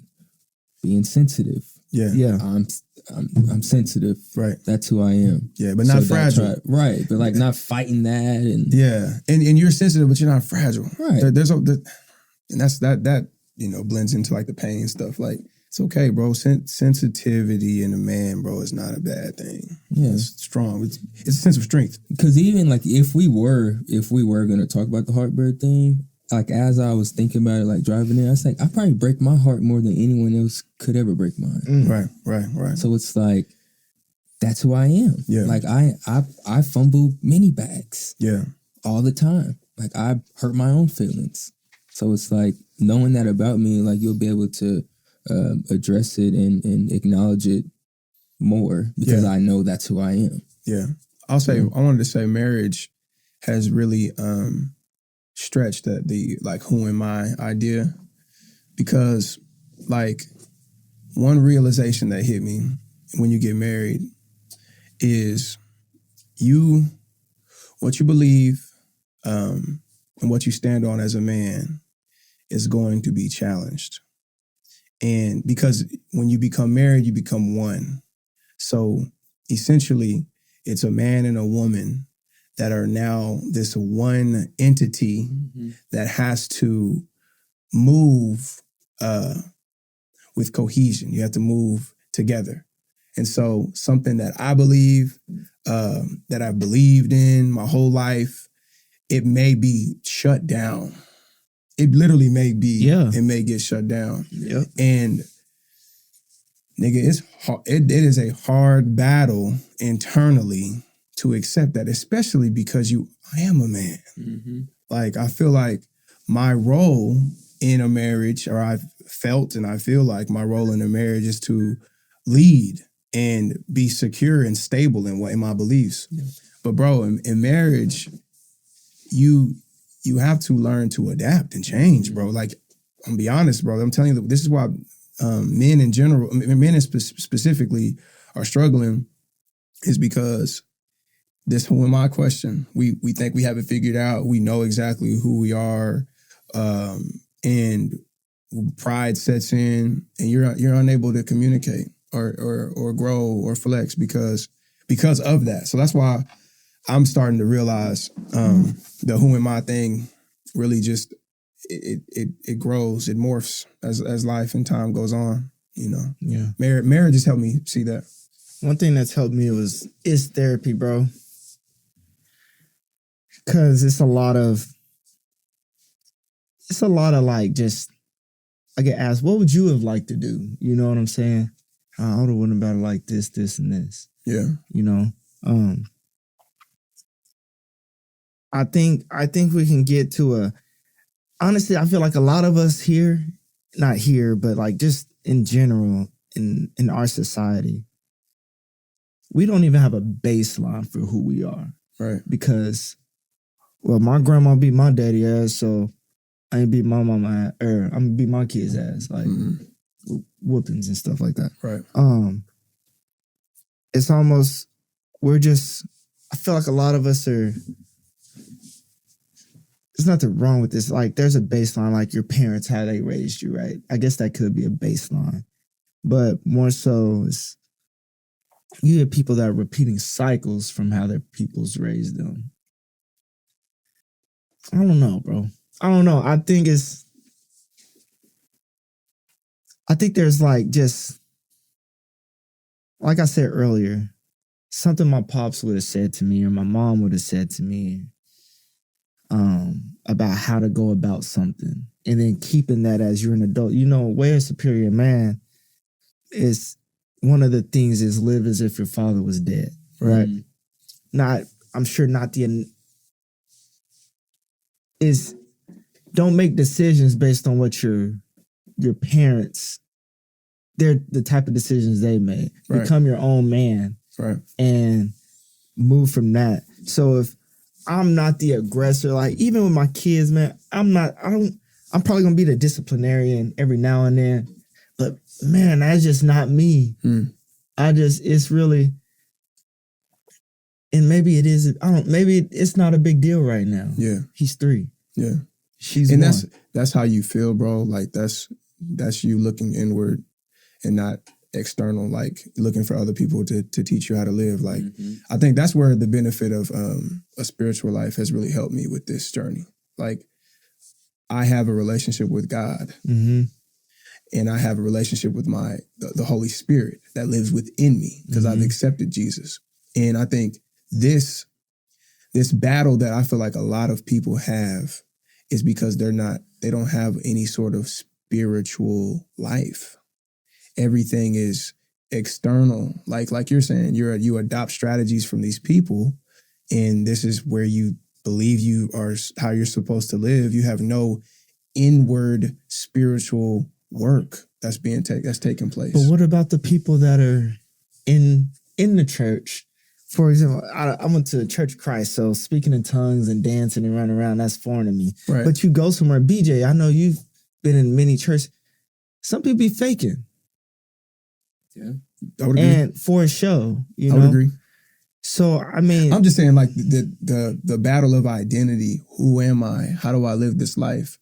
being sensitive. Yeah. I'm sensitive. Right. That's who I am. Yeah, but not fragile. Right. But like not fighting that and yeah. And you're sensitive, but you're not fragile. Right. And that's that blends into like the pain stuff. Like it's okay, bro. Sensitivity in a man, bro, is not a bad thing. Yeah. It's strong. It's a sense of strength. Because even like if we were gonna talk about the heartbreak thing, like as I was thinking about it, like driving in, I was like, I probably break my heart more than anyone else could ever break mine. Right. So it's like that's who I am. Yeah. Like I fumble mini bags. Yeah. All the time. Like I hurt my own feelings. So it's like knowing that about me, like you'll be able to address it and acknowledge it more because I know that's who I am. Yeah. I wanted to say marriage has really stretched the like who am I idea, because like one realization that hit me when you get married is what you believe and what you stand on as a man is going to be challenged. And because when you become married, you become one. So essentially, it's a man and a woman that are now this one entity that has to move with cohesion. You have to move together. And so something that I believe, that I've believed in my whole life, it may be shut down. It literally may be. Yeah. It may get shut down. Yep. And nigga, it's hard. It is a hard battle internally to accept that, especially because I am a man. Mm-hmm. Like I feel like my role in a marriage, or I've felt and I feel like my role in a marriage is to lead and be secure and stable in my beliefs. Yeah. But bro, in marriage, you have to learn to adapt and change, bro. Like, I'm gonna be honest, bro. I'm telling you, this is why men in general, men specifically, are struggling, is because this who am I question. We think we have it figured out. We know exactly who we are, and pride sets in, and you're unable to communicate or grow or flex because of that. So that's why I'm starting to realize the who am I thing really just it grows, it morphs as life and time goes on. You know, Yeah. Marriage has helped me see that. One thing that's helped me is therapy, bro. Cause it's a lot of like just I get asked, what would you have liked to do? You know what I'm saying? I would have went about it like this, and this. Yeah. You know? I think we can get to honestly, I feel like a lot of us here, not here, but like just in general in our society, we don't even have a baseline for who we are. Right. Because, well, my grandma beat my daddy ass, so I ain't beat my mama ass, I'm gonna beat my kids' ass, like whoopings and stuff like that. Right. It's almost I feel like a lot of us are. There's nothing wrong with this. Like, there's a baseline, like your parents, how they raised you, right? I guess that could be a baseline, but more so is you have people that are repeating cycles from how their peoples raised them. I don't know, bro. I don't know. I think there's like just, like I said earlier, something my pops would have said to me or my mom would have said to me about how to go about something. And then keeping that as you're an adult. You know, way a superior man is one of the things is live as if your father was dead, right? I'm sure not don't make decisions based on what your parents, they're the type of decisions they made. Right. Become your own man. Right. And move from that. So if I'm not the aggressor, like even with my kids, man, I'm probably gonna be the disciplinarian every now and then. But man, that's just not me. It's really, and maybe it is, maybe it's not a big deal right now. Yeah. He's 3. Yeah. She's and 1. That's how you feel, bro. Like that's you looking inward and not external, like looking for other people to teach you how to live. Like, I think that's where the benefit of a spiritual life has really helped me with this journey. Like, I have a relationship with God, and I have a relationship with the Holy Spirit that lives within me because I've accepted Jesus. And I think this battle that I feel like a lot of people have is because they don't have any sort of spiritual life. Everything is external. Like you're saying, you adopt strategies from these people, and this is where you believe you are how you're supposed to live. You have no inward spiritual work that's taking place. But what about the people that are in the church? For example, I went to the Church of Christ, so speaking in tongues and dancing and running around, that's foreign to me. Right. But you go somewhere, BJ, I know you've been in many churches. Some people be faking. Yeah, I would agree. And for a show, I would agree. So I mean, I'm just saying, like the battle of identity. Who am I? How do I live this life?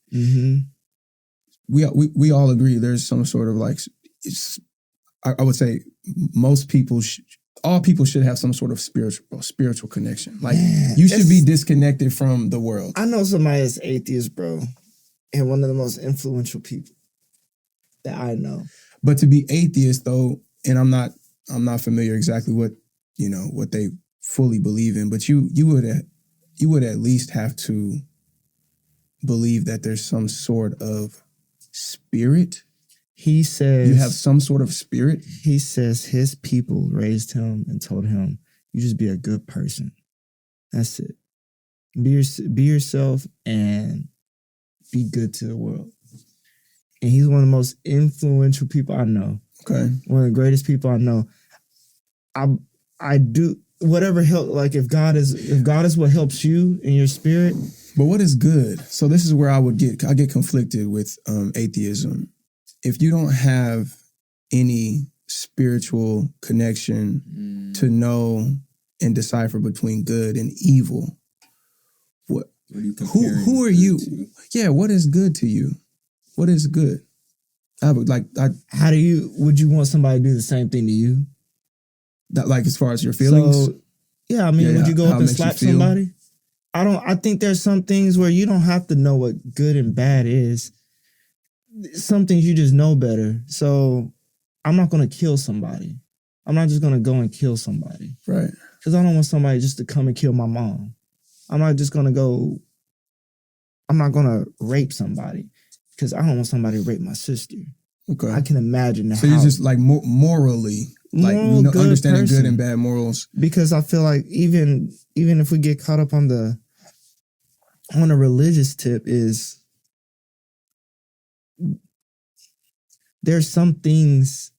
We all agree. There's some sort of like, I would say, all people should have some sort of spiritual connection. Like, you should be disconnected from the world. I know somebody that's atheist, bro, and one of the most influential people that I know. But to be atheist, though, and I'm not familiar exactly what they fully believe in, but you would at least have to believe that there's some sort of spirit. He says you have some sort of spirit. He says his people raised him and told him, "You just be a good person. That's it. Be yourself and be good to the world." And he's one of the most influential people I know. Okay. One of the greatest people I know. whatever help, like if God is what helps you in your spirit. But what is good? So this is where I get conflicted with atheism. If you don't have any spiritual connection to know and decipher between good and evil, who are you? Yeah, what is good to you? What is good? Would you want somebody to do the same thing to you? Like as far as your feelings? So, yeah, I mean, would you go up and slap somebody? I think there's some things where you don't have to know what good and bad is. Some things you just know better. So I'm not going to kill somebody. I'm not just going to go and kill somebody. Right. Because I don't want somebody just to come and kill my mom. I'm not going to rape somebody because I don't want somebody to rape my sister. Okay. I can imagine so you're just like morally, like understanding good and bad morals. Because I feel like even if we get caught up on a religious tip, is there's some things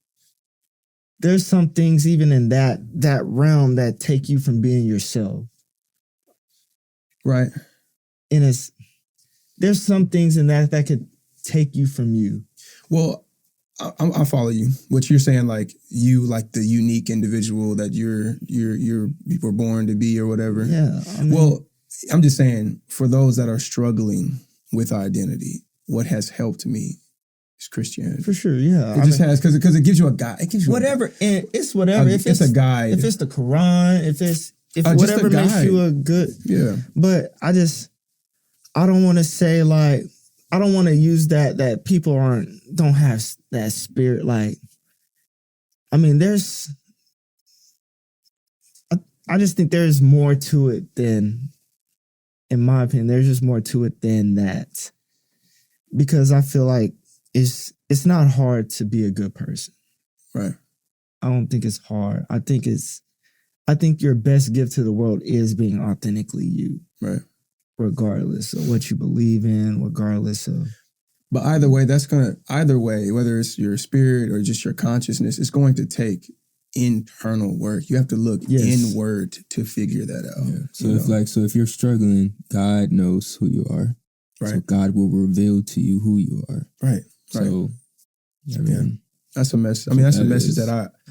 even in that realm that take you from being yourself. Right. And there's some things in that could take you from you. Well, I follow you. What you're saying, like you, like the unique individual that you were born to be, or whatever. Yeah. Well, I'm just saying, for those that are struggling with identity, what has helped me is Christianity. For sure, yeah. It has because it gives you a guide. It gives you whatever. It's whatever. If it's a guide. If it's the Quran, if whatever makes you a good. Yeah. But I don't want to say like. I don't want to use that people don't have that spirit. Like, I mean, I just think there's more to it than, in my opinion, there's just more to it than that. Because I feel like it's not hard to be a good person. Right. I don't think it's hard. I think your best gift to the world is being authentically you. Right. Regardless of what you believe in, regardless of. But either way, whether it's your spirit or just your consciousness, it's going to take internal work. You have to look inward to figure that out. Yeah. So if you're struggling, God knows who you are. Right. So God will reveal to you who you are. Right. So I mean, that's a message. I mean, that's a message that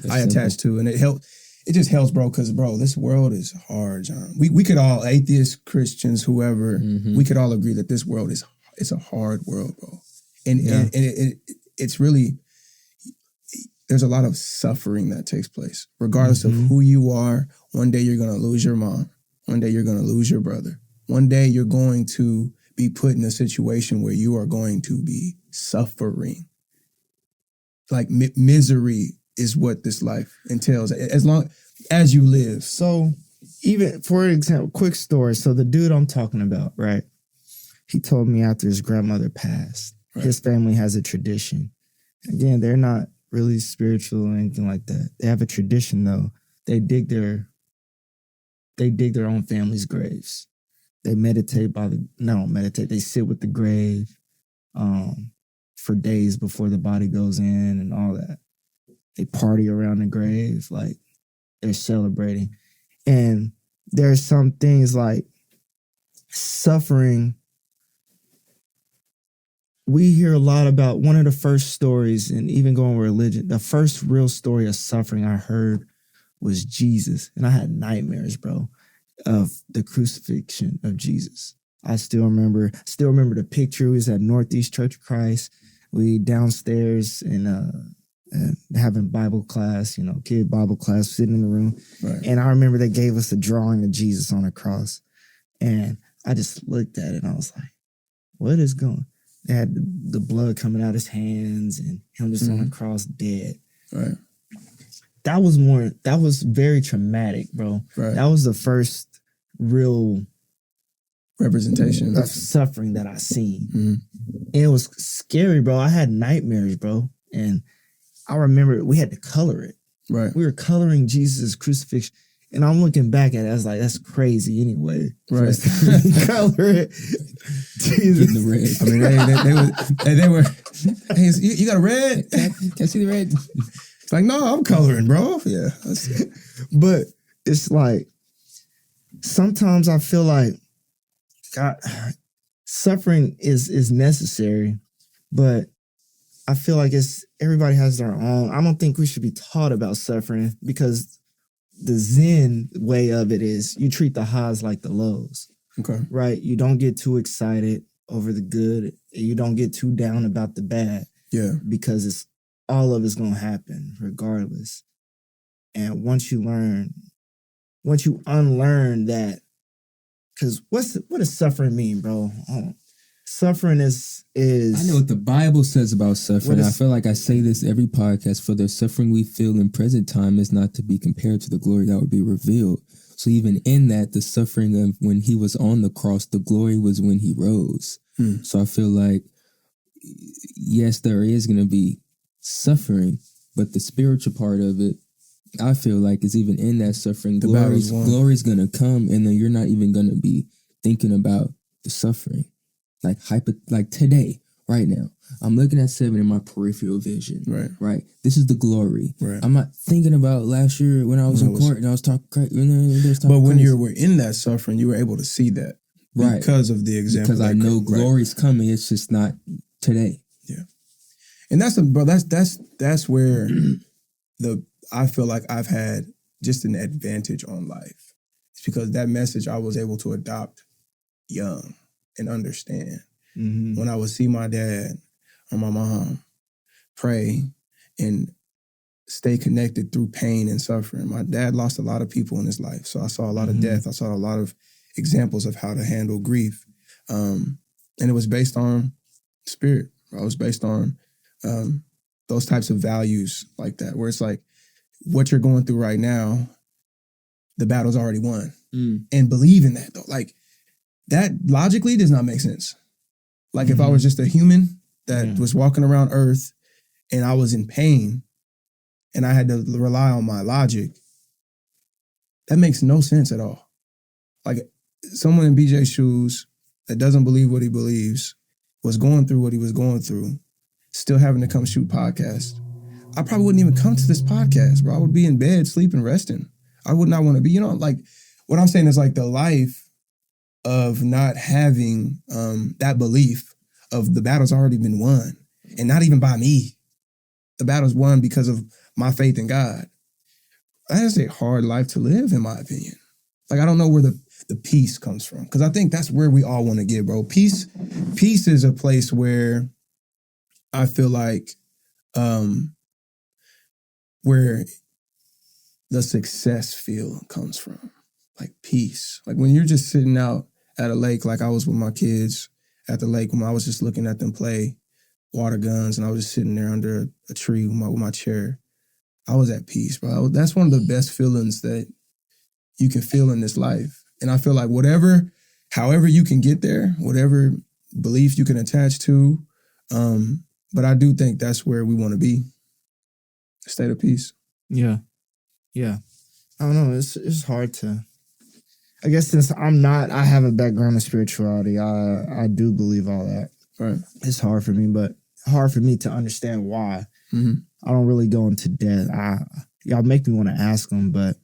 I attach to, and it helps. It just helps, bro, because, bro, this world is hard, John. We could all, atheists, Christians, whoever, we could all agree that this world it's a hard world, bro. And it's really, there's a lot of suffering that takes place. Regardless of who you are, one day you're going to lose your mom. One day you're going to lose your brother. One day you're going to be put in a situation where you are going to be suffering. Like misery is what this life entails, as long as you live. So, even for example, quick story. So the dude I'm talking about, right? He told me after his grandmother passed, his family has a tradition. Again, they're not really spiritual or anything like that. They have a tradition though. They dig their own family's graves. They meditate they sit with the grave for days before the body goes in and all that. They party around the grave, like they're celebrating. And there's some things like suffering. We hear a lot about one of the first stories, and even going with religion, the first real story of suffering I heard was Jesus. And I had nightmares, bro, of the crucifixion of Jesus. I still remember the picture. We was at Northeast Church of Christ. We downstairs and having Bible class, kid Bible class, sitting in the room. Right. And I remember they gave us a drawing of Jesus on a cross. And I just looked at it and I was like, what is going? They had the blood coming out his hands and him just on the cross dead. Right. That was very traumatic, bro. Right. That was the first real representation of suffering that I seen. And it was scary, bro. I had nightmares, bro. And I remember we had to color it. Right. We were coloring Jesus' crucifixion. And I'm looking back at it, I was like, that's crazy anyway. Right. Color it. Jesus. Getting the red. I mean, they were, hey, you got a red? Can I see the red? It's like, no, I'm coloring, bro. Yeah. But it's like sometimes I feel like God, suffering is necessary, but I feel like everybody has their own. I don't think we should be taught about suffering because the Zen way of it is you treat the highs like the lows. Okay. Right? You don't get too excited over the good. You don't get too down about the bad. Yeah. Because all of it's gonna happen regardless. And once you unlearn that, because what does suffering mean, bro? Suffering is I know what the Bible says about suffering. I feel like I say this every podcast. For the suffering we feel in present time is not to be compared to the glory that would be revealed. So even in that, the suffering of when he was on the cross, the glory was when he rose. So I feel like, yes, there is going to be suffering, but the spiritual part of it, I feel like, is even in that suffering. Glory's going to come, and then you're not even going to be thinking about the suffering. Like today, right now, I'm looking at 7 in my peripheral vision. Right. This is the glory. Right. I'm not thinking about last year when I was in court and I was talking crazy. But when you were in that suffering, you were able to see that. Right. Because of the example. Because I know glory's coming. It's just not today. Yeah. And that's where I feel like I've had just an advantage on life. It's because that message I was able to adopt young and understand. Mm-hmm. When I would see my dad or my mom pray and stay connected through pain and suffering. My dad lost a lot of people in his life. So I saw a lot of death. I saw a lot of examples of how to handle grief. And it was based on spirit. It was based on those types of values like that, where it's like, what you're going through right now, the battle's already won. And believe in that, though. Like, that logically does not make sense. Like, if I was just a human that was walking around Earth and I was in pain and I had to rely on my logic, that makes no sense at all. Like, someone in BJ's shoes that doesn't believe what he believes, was going through what he was going through, still having to come shoot podcasts. I probably wouldn't even come to this podcast, bro. I would be in bed, sleeping, resting. I would not want to be, like, what I'm saying is, like, the life of not having that belief of the battle's already been won, and not even by me. The battle's won because of my faith in God. That is a hard life to live, in my opinion. Like, I don't know where the peace comes from, because I think that's where we all want to get, bro. Peace is a place where I feel like where the success feel comes from. Like, peace. Like, when you're just sitting out at a lake, like I was with my kids at the lake when I was just looking at them play water guns, and I was just sitting there under a tree with my chair. I was at peace, bro. That's one of the best feelings that you can feel in this life. And I feel like however you can get there, whatever belief you can attach to, but I do think that's where we want to be. A state of peace. Yeah. I don't know. It's hard to. I guess since I have a background in spirituality. I do believe all that. Right. It's hard for me, but hard for me to understand why. Mm-hmm. I don't really go into depth. Y'all make me want to ask them, but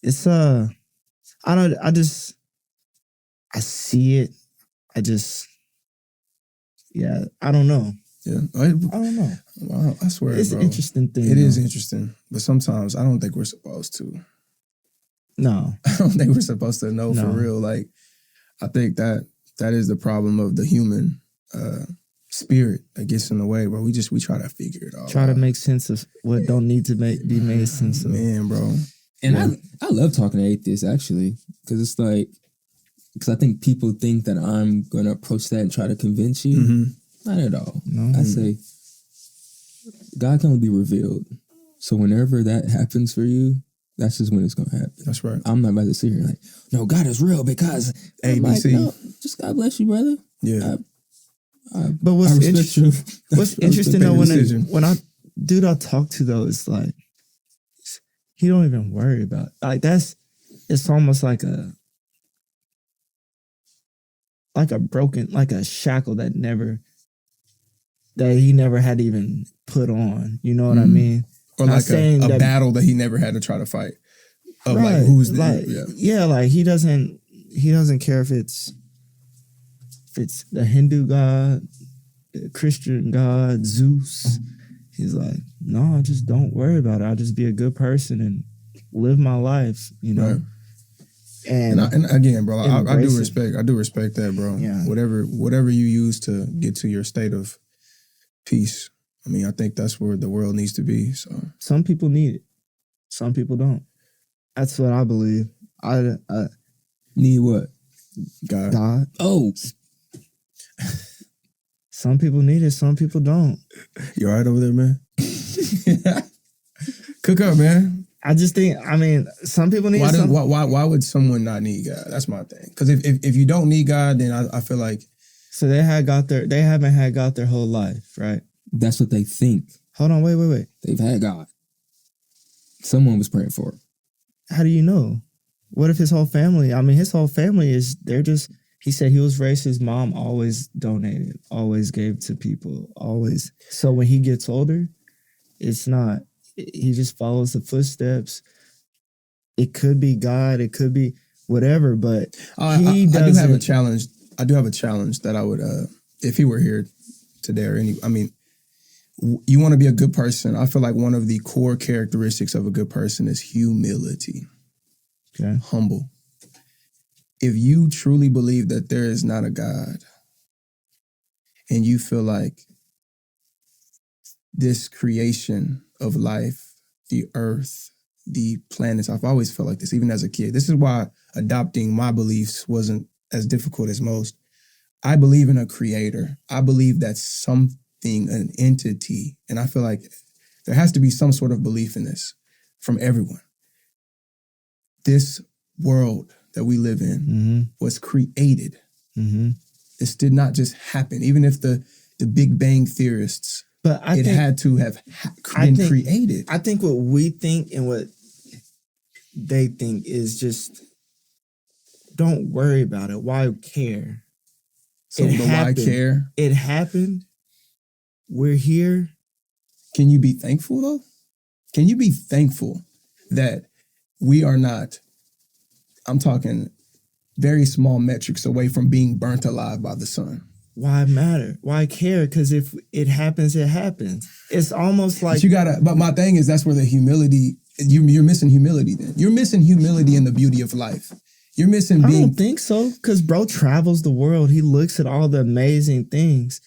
it's I see it. I don't know. Yeah, I don't know. Wow, I swear, it's bro. An interesting thing. It is interesting, but sometimes I don't think we're supposed to. No, I don't think we're supposed to know for real. Like, I think that is the problem of the human spirit that gets in the way, bro. We try to figure it all. Try to make sense of what don't need to be made sense of. Man, bro. And I love talking to atheists, actually, because it's like, I think people think that I'm going to approach that and try to convince you. Mm-hmm. Not at all. No. I say, God can only be revealed. So whenever that happens for you, that's just when it's going to happen. That's right. I'm not about to sit here like, no, God is real because ABC. Like, no, just God bless you, brother. Yeah. But what's interesting though, when I talk to though, it's like, he don't even worry about it. Like, it's almost like a broken, like a shackle that he never had to even put on. You know what I mean? Or like a battle that he never had to try to fight. of like who's the like like he doesn't care if it's the Hindu god, the Christian god, Zeus. He's like, no, just don't worry about it. I'll just be a good person and live my life, you know. Right. And again, bro, I do respect that, bro. Yeah. Whatever you use to get to your state of peace. I mean, I think that's where the world needs to be. So some people need it, some people don't. That's what I believe. I need what? God. Oh. Some people need it, some people don't. You all right over there, man? Cook up, man. I just think, I mean, some people need it. Why would someone not need God? That's my thing. Because if you don't need God, then I feel like... So they haven't had God their whole life, right? That's what they think. Hold on, wait. They've had God. Someone was praying for him. How do you know? What if his whole family, his whole family he said he was raised, his mom always donated, always gave to people, always. So when he gets older, he just follows the footsteps. It could be God, it could be whatever, but I do have a challenge. I do have a challenge that I would, if he were here today or you want to be a good person. I feel like one of the core characteristics of a good person is humility. Okay. Humble. If you truly believe that there is not a God and you feel like this creation of life, the earth, the planets, I've always felt like this, even as a kid. This is why adopting my beliefs wasn't as difficult as most. I believe in a creator. I believe that something, an entity, and I feel like there has to be some sort of belief in this from everyone. This world that we live in was created. Mm-hmm. This did not just happen. Even if the Big Bang theorists, had to have been created. I think what we think and what they think is just, don't worry about it. Why care? So why care? It happened. We're here. Can you be thankful though? Can you be thankful that we are not, I'm talking very small metrics away from being burnt alive by the sun? Why matter? Why care? Because if it happens, it happens. It's almost like... But my thing is, that's where the humility, you're missing humility then. You're missing humility in the beauty of life. You're missing I don't think so, because bro travels the world. He looks at all the amazing things.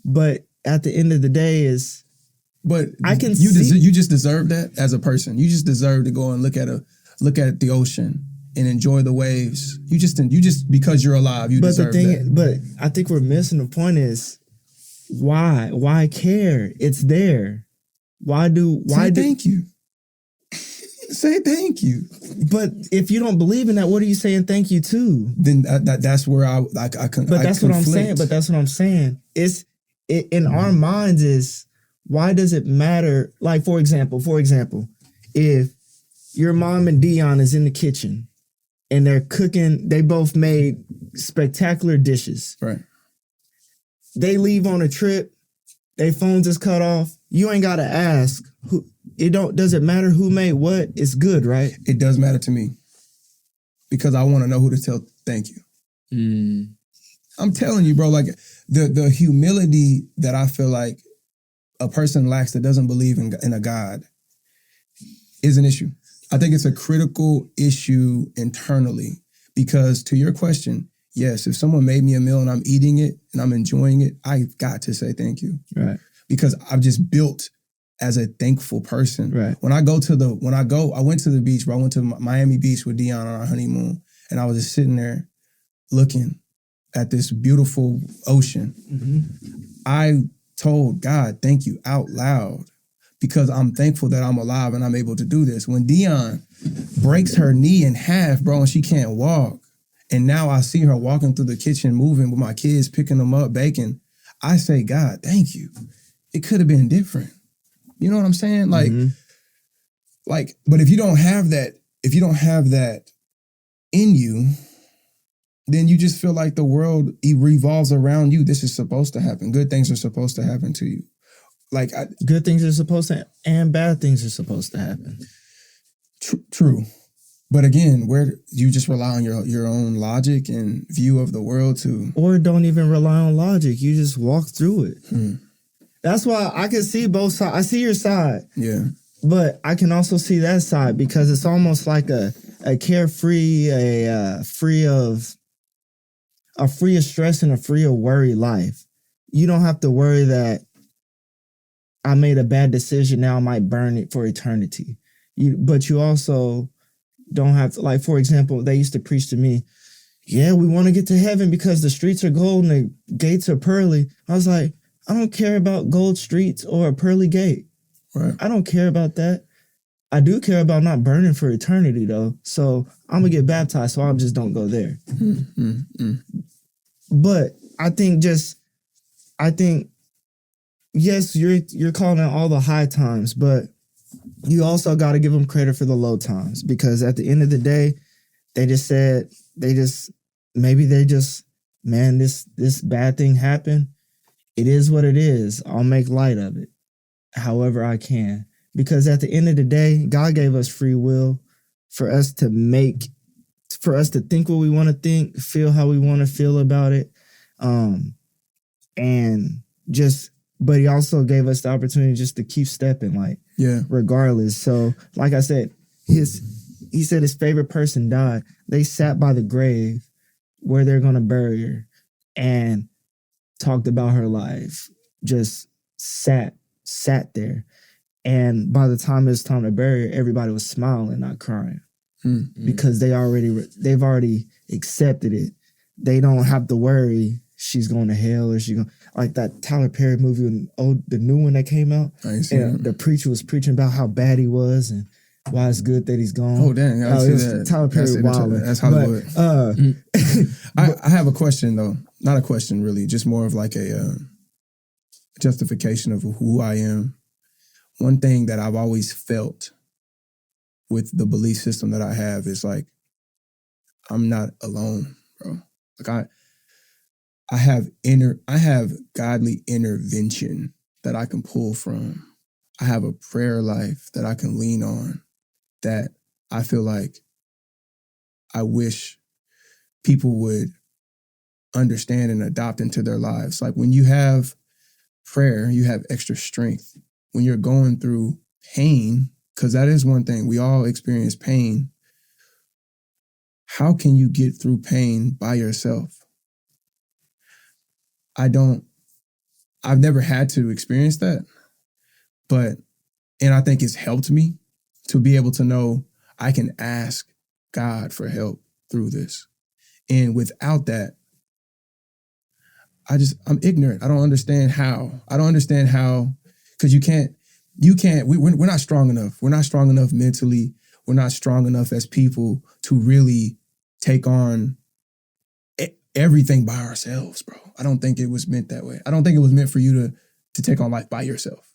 But at the end of the day you just deserve that as a person. You just deserve to go and look at the ocean and enjoy the waves. You just because you're alive, you deserve that. But I think we're missing the point is why? Why care? It's there. Thank you. Say thank you. But if you don't believe in that, what are you saying thank you to? Then that's where I conflict. But that's what I'm saying. But that's what I'm saying. It's in our minds is, why does it matter? Like for example, if your mom and Dion is in the kitchen and they're cooking, they both made spectacular dishes. Right. They leave on a trip, their phones is cut off. You ain't gotta ask who. Does it matter who made what? It's good, right? It does matter to me because I want to know who to tell thank you. I'm telling you, bro, like the humility that I feel like a person lacks that doesn't believe in a God is an issue. I think it's a critical issue internally because to your question, yes, if someone made me a meal and I'm eating it and I'm enjoying it, I've got to say thank you. Right. Because I've just built as a thankful person. Right. I went to the beach, bro. I went to Miami Beach with Dion on our honeymoon, and I was just sitting there looking at this beautiful ocean. Mm-hmm. I told God, thank you out loud, because I'm thankful that I'm alive and I'm able to do this. When Dion breaks her knee in half, bro, and she can't walk, and now I see her walking through the kitchen, moving with my kids, picking them up, baking, I say, God, thank you. It could have been different. You know what I'm saying? Like, but if you don't have that in you, then you just feel like the world revolves around you. This is supposed to happen. Good things are supposed to happen to you. Like good things are supposed to, and bad things are supposed to happen. True. But again, where you just rely on your own logic and view of the world to, or don't even rely on logic. You just walk through it. That's why I can see both sides. I see your side. Yeah. But I can also see that side because it's almost like a carefree, free of stress and a free of worry life. You don't have to worry that I made a bad decision. Now I might burn it for eternity. But you also don't have to, like, for example, they used to preach to me, yeah, we want to get to heaven because the streets are gold and the gates are pearly. I was like, I don't care about gold streets or a pearly gate. Right. I don't care about that. I do care about not burning for eternity, though. So I'm going to get baptized, so I just don't go there. But I think yes, you're calling out all the high times, but you also got to give them credit for the low times, because at the end of the day, man, this bad thing happened. It is what it is. I'll make light of it however I can, because at the end of the day, God gave us free will for us to think what we want to think, feel how we want to feel about it. But he also gave us the opportunity just to keep stepping, like, regardless. So, like I said, he said his favorite person died. They sat by the grave where they're going to bury her and talked about her life, just sat there. And by the time it was time to bury her, everybody was smiling, not crying, because they've already accepted it. They don't have to worry she's going to hell or she's going, like that Tyler Perry movie, the new one that came out. And the preacher was preaching about how bad he was and why it's good that he's gone. Oh, dang. I see that. Tyler Perry wilding. That's Hollywood. But, I have a question, though. Not a question, really. Just more of like a justification of who I am. One thing that I've always felt with the belief system that I have is like, I'm not alone, bro. Like I have godly intervention that I can pull from. I have a prayer life that I can lean on, that I feel like I wish people would understand and adopt into their lives. Like, when you have prayer, you have extra strength. When you're going through pain, because that is one thing, we all experience pain. How can you get through pain by yourself? I've never had to experience that, and I think it's helped me to be able to know I can ask God for help through this. And without that, I'm ignorant. I don't understand how, because we're not strong enough. We're not strong enough mentally. We're not strong enough as people to really take on everything by ourselves, bro. I don't think it was meant that way. I don't think it was meant for you to take on life by yourself.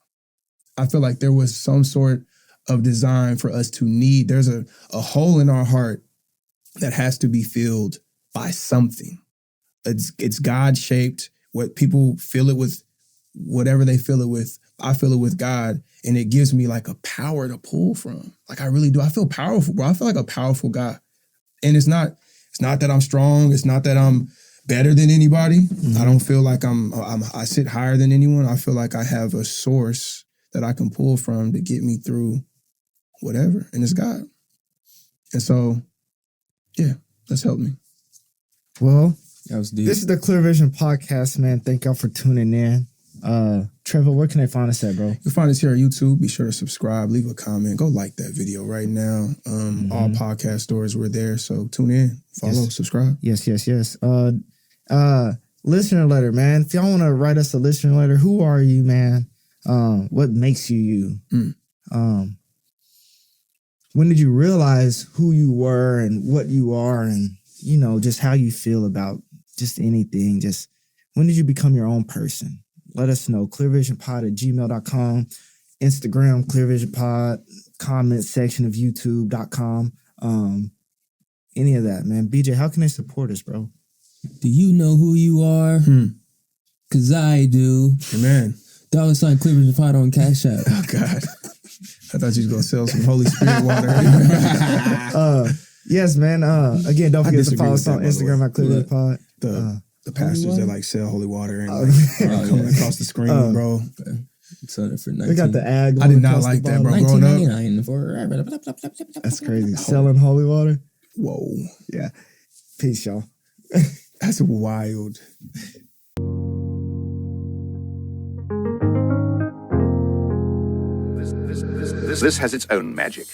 I feel like there was some sort of design for us to need. There's a hole in our heart that has to be filled by something. It's God-shaped. What people fill it with, whatever they fill it with, I fill it with God, and it gives me like a power to pull from. Like, I really do. I feel powerful, bro. I feel like a powerful guy. And it's not that I'm strong. It's not that I'm better than anybody. Mm-hmm. I don't feel like I sit higher than anyone. I feel like I have a source that I can pull from to get me through whatever, and it's God. And so, yeah, that's helped me. Well, that was deep. This is the Clear Vision Podcast, man. Thank y'all for tuning in. Trevor, where can they find us at, bro? You can find us here on YouTube. Be sure to subscribe, leave a comment, go like that video right now. All podcast stores, we're there, so tune in, follow, subscribe. Yes. Listener letter, man. If y'all want to write us a listener letter, who are you, man? What makes you you? When did you realize who you were and what you are, and just how you feel about just anything? Just when did you become your own person? Let us know. clearvisionpod@gmail.com, Instagram, clearvisionpod, comment section of youtube.com. Any of that, man. BJ, how can they support us, bro? Do you know who you are? Because I do. Amen. $$ Clear Vision Pod on Cash App. Oh, God. I thought you was going to sell some Holy Spirit water. Yes, man. Again, don't forget to disagree follow with us on that, by the Instagram way. at Clearly Pod. The pastors that like sell holy water and Oh, like coming across the screen, bro. Selling it for 19. They got the ag. I did not across the like that, bottom. bro. Growing up, $19.99 for. That's crazy. Selling holy water. whoa, Yeah. Peace, y'all. that's wild. This has its own magic.